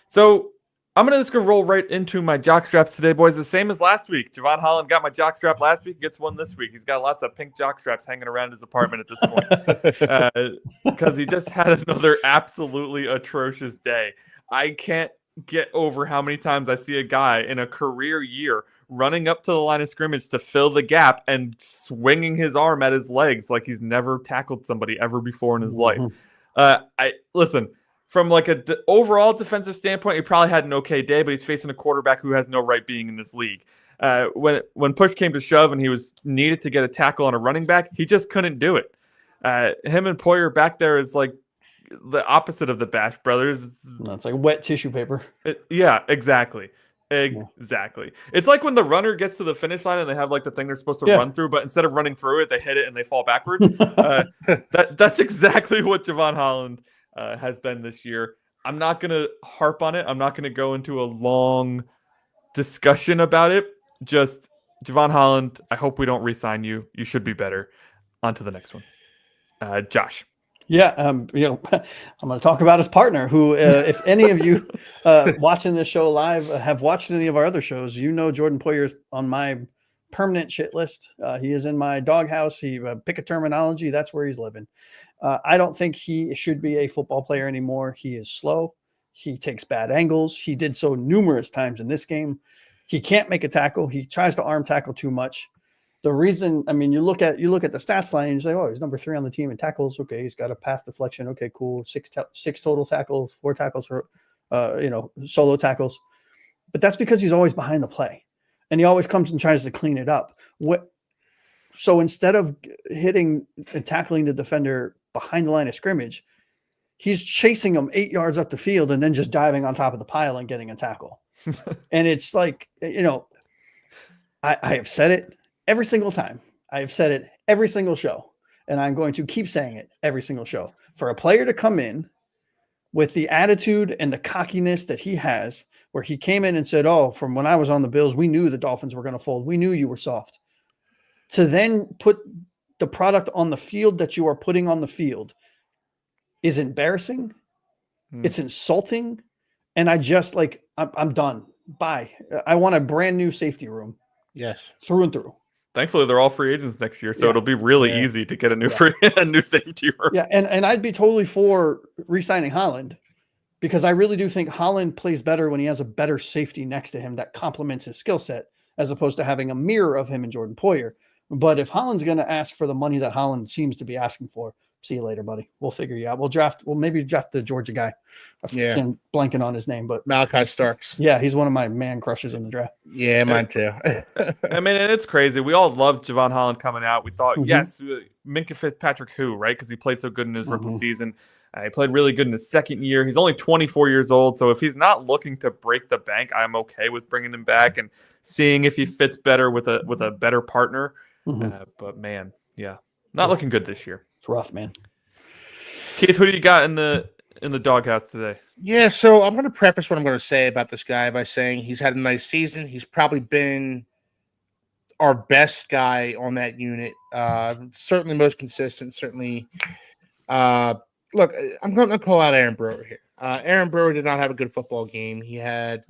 So I'm just going to roll right into my jock straps today, boys. The same as last week. Javon Holland got my jock strap last week, gets one this week. He's got lots of pink jock straps hanging around his apartment at this point because he just had another absolutely atrocious day. I can't get over how many times I see a guy in a career year running up to the line of scrimmage to fill the gap and swinging his arm at his legs like he's never tackled somebody ever before in his life. Listen, from like a overall defensive standpoint, he probably had an okay day, but he's facing a quarterback who has no right being in this league. When push came to shove and he was needed to get a tackle on a running back, he just couldn't do it. Him and Poyer back there is like the opposite of the Bash Brothers. No, it's like wet tissue paper. Yeah, exactly. Exactly. It's like when the runner gets to the finish line and they have like the thing they're supposed to run through, but instead of running through it, they hit it and they fall backward. That's exactly what Javon Holland has been this year. I'm not going to harp on it. I'm not going to go into a long discussion about it. Just Javon Holland, I hope we don't re-sign you. You should be better. On to the next one. Josh. Yeah, I'm going to talk about his partner, who, if any of you watching this show live have watched any of our other shows, Jordan Poyer's on my permanent shit list. He is in my doghouse. He pick a terminology. That's where he's living. I don't think he should be a football player anymore. He is slow. He takes bad angles. He did so numerous times in this game. He can't make a tackle. He tries to arm tackle too much. The reason, you look at the stats line and you say, oh, he's number 3 on the team in tackles. Okay, he's got a pass deflection. Okay, cool. 6 total tackles, 4 tackles for, solo tackles. But that's because he's always behind the play, and he always comes and tries to clean it up. So instead of hitting and tackling the defender behind the line of scrimmage, he's chasing him 8 yards up the field and then just diving on top of the pile and getting a tackle. And it's like, I have said it every single time. I have said it every single show, and I'm going to keep saying it every single show. For a player to come in with the attitude and the cockiness that he has, where he came in and said, oh, from when I was on the Bills, we knew the Dolphins were going to fold. We knew you were soft. To then put the product on the field that you are putting on the field is embarrassing. It's insulting. And I just I'm done. Bye. I want a brand new safety room. Yes. Through and through. Thankfully, they're all free agents next year, so it'll be really easy to get a new safety room. Yeah, and I'd be totally for re-signing Holland, because I really do think Holland plays better when he has a better safety next to him that complements his skill set, as opposed to having a mirror of him and Jordan Poyer. But if Holland's going to ask for the money that Holland seems to be asking for, see you later, buddy. We'll figure you out. We'll maybe draft the Georgia guy. I'm blanking on his name, but Malachi Starks. Yeah, he's one of my man crushes in the draft. Yeah, mine too. And it's crazy. We all loved Javon Holland coming out. We thought, yes, Minkah Fitzpatrick who, right? Because he played so good in his rookie season. He played really good in his second year. He's only 24 years old, so if he's not looking to break the bank, I'm okay with bringing him back and seeing if he fits better with a better partner. But man, Not looking good this year. It's rough, man. Keith, who do you got in the doghouse today? Yeah, so I'm going to preface what I'm going to say about this guy by saying he's had a nice season. He's probably been our best guy on that unit. Certainly most consistent. Certainly, look, I'm going to call out Aaron Brewer here. Aaron Brewer did not have a good football game. He had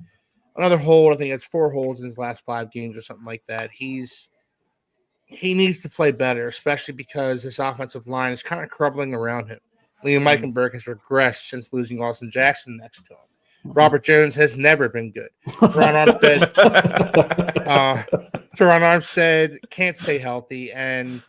another hold. I think it's 4 holds in his last 5 games or something like that. He needs to play better, especially because this offensive line is kind of crumbling around him. Liam Eichenberg has regressed since losing Austin Jackson next to him. Robert Jones has never been good. Teron Armstead can't stay healthy, and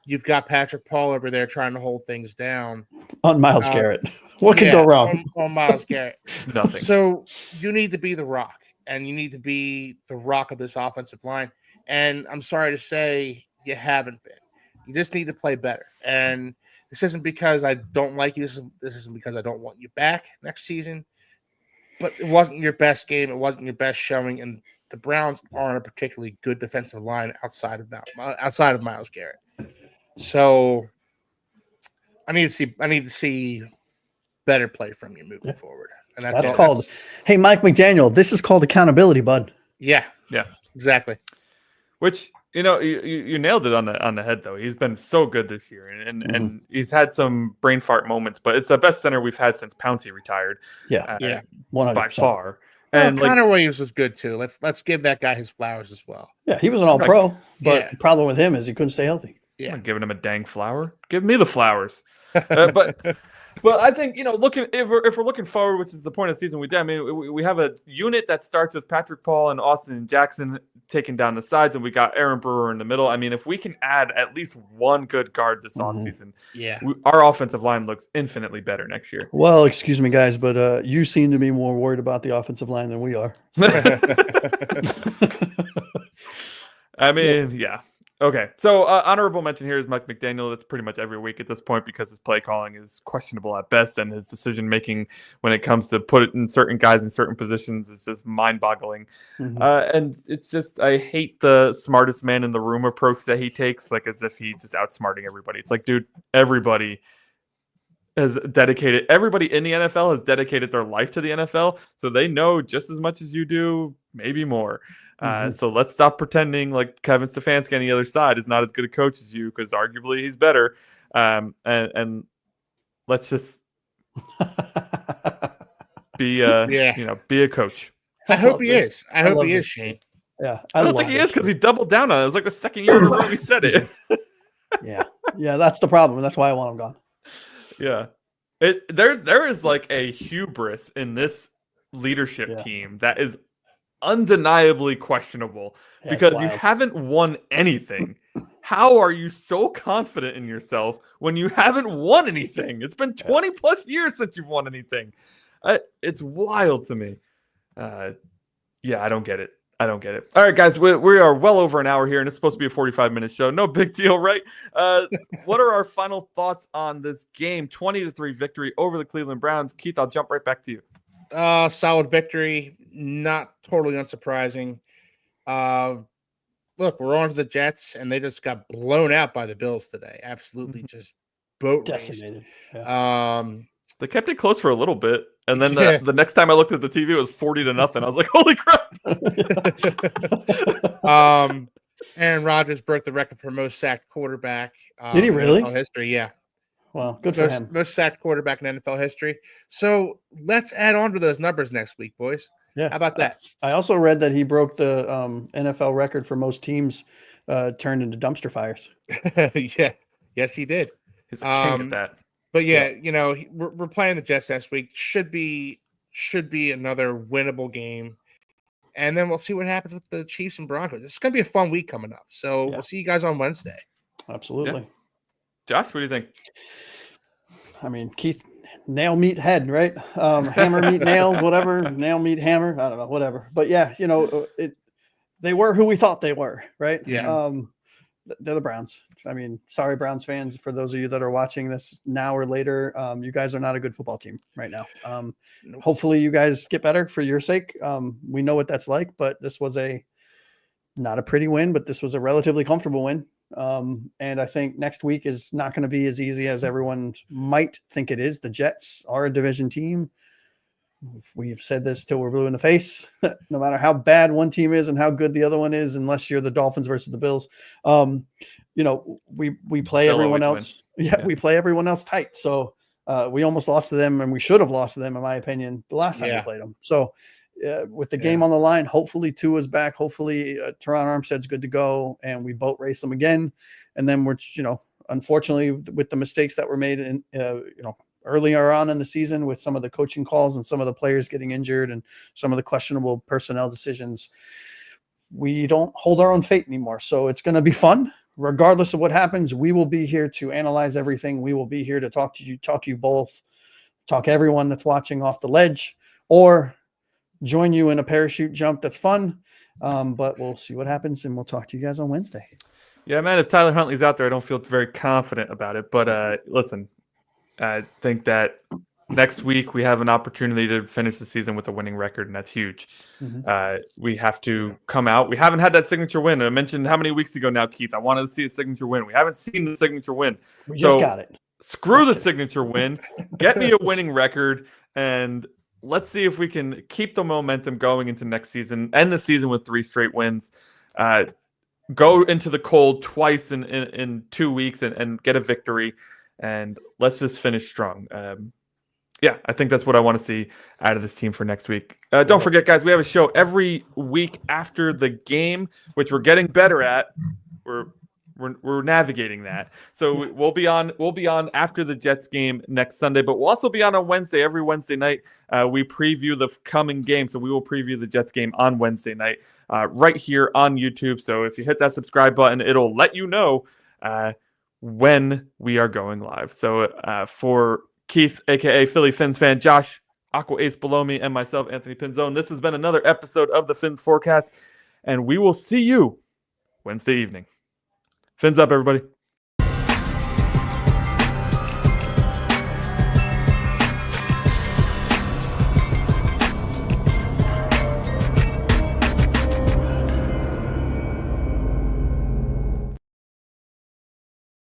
you've got Patrick Paul over there trying to hold things down. On Myles Garrett. What could go wrong? On Myles Garrett. Nothing. So you need to be the rock, and you need to be the rock of this offensive line. And I'm sorry to say you haven't been. You just need to play better. And this isn't because I don't like you. This isn't because I don't want you back next season. But it wasn't your best game. It wasn't your best showing. And the Browns aren't a particularly good defensive line outside of Myles Garrett. So I need to see better play from you moving forward. And that's called. Hey, Mike McDaniel, this is called accountability, bud. Yeah, exactly. Which you nailed it on the head though. He's been so good this year, and he's had some brain fart moments, but it's the best center we've had since Pouncey retired. Yeah, 100%. By far. And Connor Williams was good too. Let's give that guy his flowers as well. Yeah, he was an All-Pro, but the problem with him is he couldn't stay healthy. Yeah, I'm not giving him a dang flower. Give me the flowers. But I think if we're looking forward, which is the point of the season we did. I mean, we have a unit that starts with Patrick Paul and Austin Jackson taking down the sides, and we got Aaron Brewer in the middle. I mean, if we can add at least one good guard this offseason, our offensive line looks infinitely better next year. Well, excuse me, guys, but you seem to be more worried about the offensive line than we are. So. I mean, yeah. Okay, so honorable mention here is Mike McDaniel. That's pretty much every week at this point because his play calling is questionable at best, and his decision making when it comes to put it in certain guys in certain positions is just mind-boggling. And it's just I hate the smartest man in the room approach that he takes, like as if he's just outsmarting everybody. It's like, dude, everybody in the NFL has dedicated their life to the NFL, so they know just as much as you do, maybe more. So let's stop pretending like Kevin Stefanski on the other side is not as good a coach as you, because arguably he's better. And let's just be a coach. I hope he is. I hope he is, Shane. Yeah, I don't think he is because he doubled down on it. It was like the second year in a row he said it. Yeah, that's the problem. That's why I want him gone. Yeah, there is like a hubris in this leadership team that is undeniably questionable because you haven't won anything. How are you so confident in yourself when you haven't won anything? It's been 20 plus years since you've won anything. It's wild to me. I don't get it. All right, guys, we are well over an hour here, and it's supposed to be a 45-minute show. No big deal, right? What are our final thoughts on this game? 20-3 victory over the Cleveland Browns. Keith, I'll jump right back to you. Solid victory, not totally unsurprising. Look, we're on to the Jets, and they just got blown out by the Bills today. Absolutely just boat decimated. They kept it close for a little bit, and then the next time I looked at the TV, it was 40-0. I was like, holy crap. Aaron Rodgers broke the record for most sacked quarterback. Did he really? In NFL history, yeah. Well, good for him. Most sacked quarterback in NFL history. So let's add on to those numbers next week, boys. Yeah. How about that? I also read that he broke the NFL record for most teams turned into dumpster fires. Yeah. Yes, he did. He's a king at that. But we're playing the Jets next week. Should be another winnable game. And then we'll see what happens with the Chiefs and Broncos. It's going to be a fun week coming up. So we'll see you guys on Wednesday. Absolutely. Yeah. Josh, what do you think? I mean, Keith, nail, meat, head, right? Hammer, meat, nail, whatever. Nail, meat, hammer. I don't know, whatever. But they were who we thought they were, right? Yeah. They're the Browns. I mean, sorry, Browns fans, for those of you that are watching this now or later, you guys are not a good football team right now. Hopefully you guys get better for your sake. We know what that's like, but this was not a pretty win, but this was a relatively comfortable win. And I think next week is not going to be as easy as everyone might think it is. The Jets are a division team. We've said this till we're blue in the face. No matter how bad one team is and how good the other one is, unless you're the Dolphins versus the Bills, we play They'll everyone always else. Yeah, we play everyone else tight. So we almost lost to them, and we should have lost to them, in my opinion, the last time we played them. So with the game on the line, hopefully Tua's back. Hopefully Teron Armstead's good to go, and we boat race them again. And then we're, unfortunately, with the mistakes that were made in, earlier on in the season with some of the coaching calls and some of the players getting injured and some of the questionable personnel decisions, we don't hold our own fate anymore. So it's going to be fun. Regardless of what happens, we will be here to analyze everything. We will be here to talk to you both, talk everyone that's watching off the ledge, or join you in a parachute jump. That's fun. But we'll see what happens, and we'll talk to you guys on Wednesday. Yeah, man, if Tyler Huntley's out there, I don't feel very confident about it. But listen, I think that next week we have an opportunity to finish the season with a winning record, and that's huge. We have to come out. We haven't had that signature win. I mentioned how many weeks ago now, Keith, I wanted to see a signature win. We haven't seen the signature win. We just got it. Screw the signature win. Get me a winning record, and let's see if we can keep the momentum going into next season, end the season with 3 straight wins, go into the cold twice in 2 weeks and get a victory, and let's just finish strong. I think that's what I want to see out of this team for next week. Don't forget, guys, we have a show every week after the game, which we're getting better at. We're navigating that. So we'll be on after the Jets game next Sunday, but we'll also be on Wednesday. Every Wednesday night, we preview the coming game. So we will preview the Jets game on Wednesday night, right here on YouTube. So if you hit that subscribe button, it'll let you know when we are going live. So for Keith, aka Philly Fins fan, Josh, Aqua Ace below me, and myself, Anthony Pinzone, this has been another episode of the Fins Forecast, and we will see you Wednesday evening. Fins up, everybody.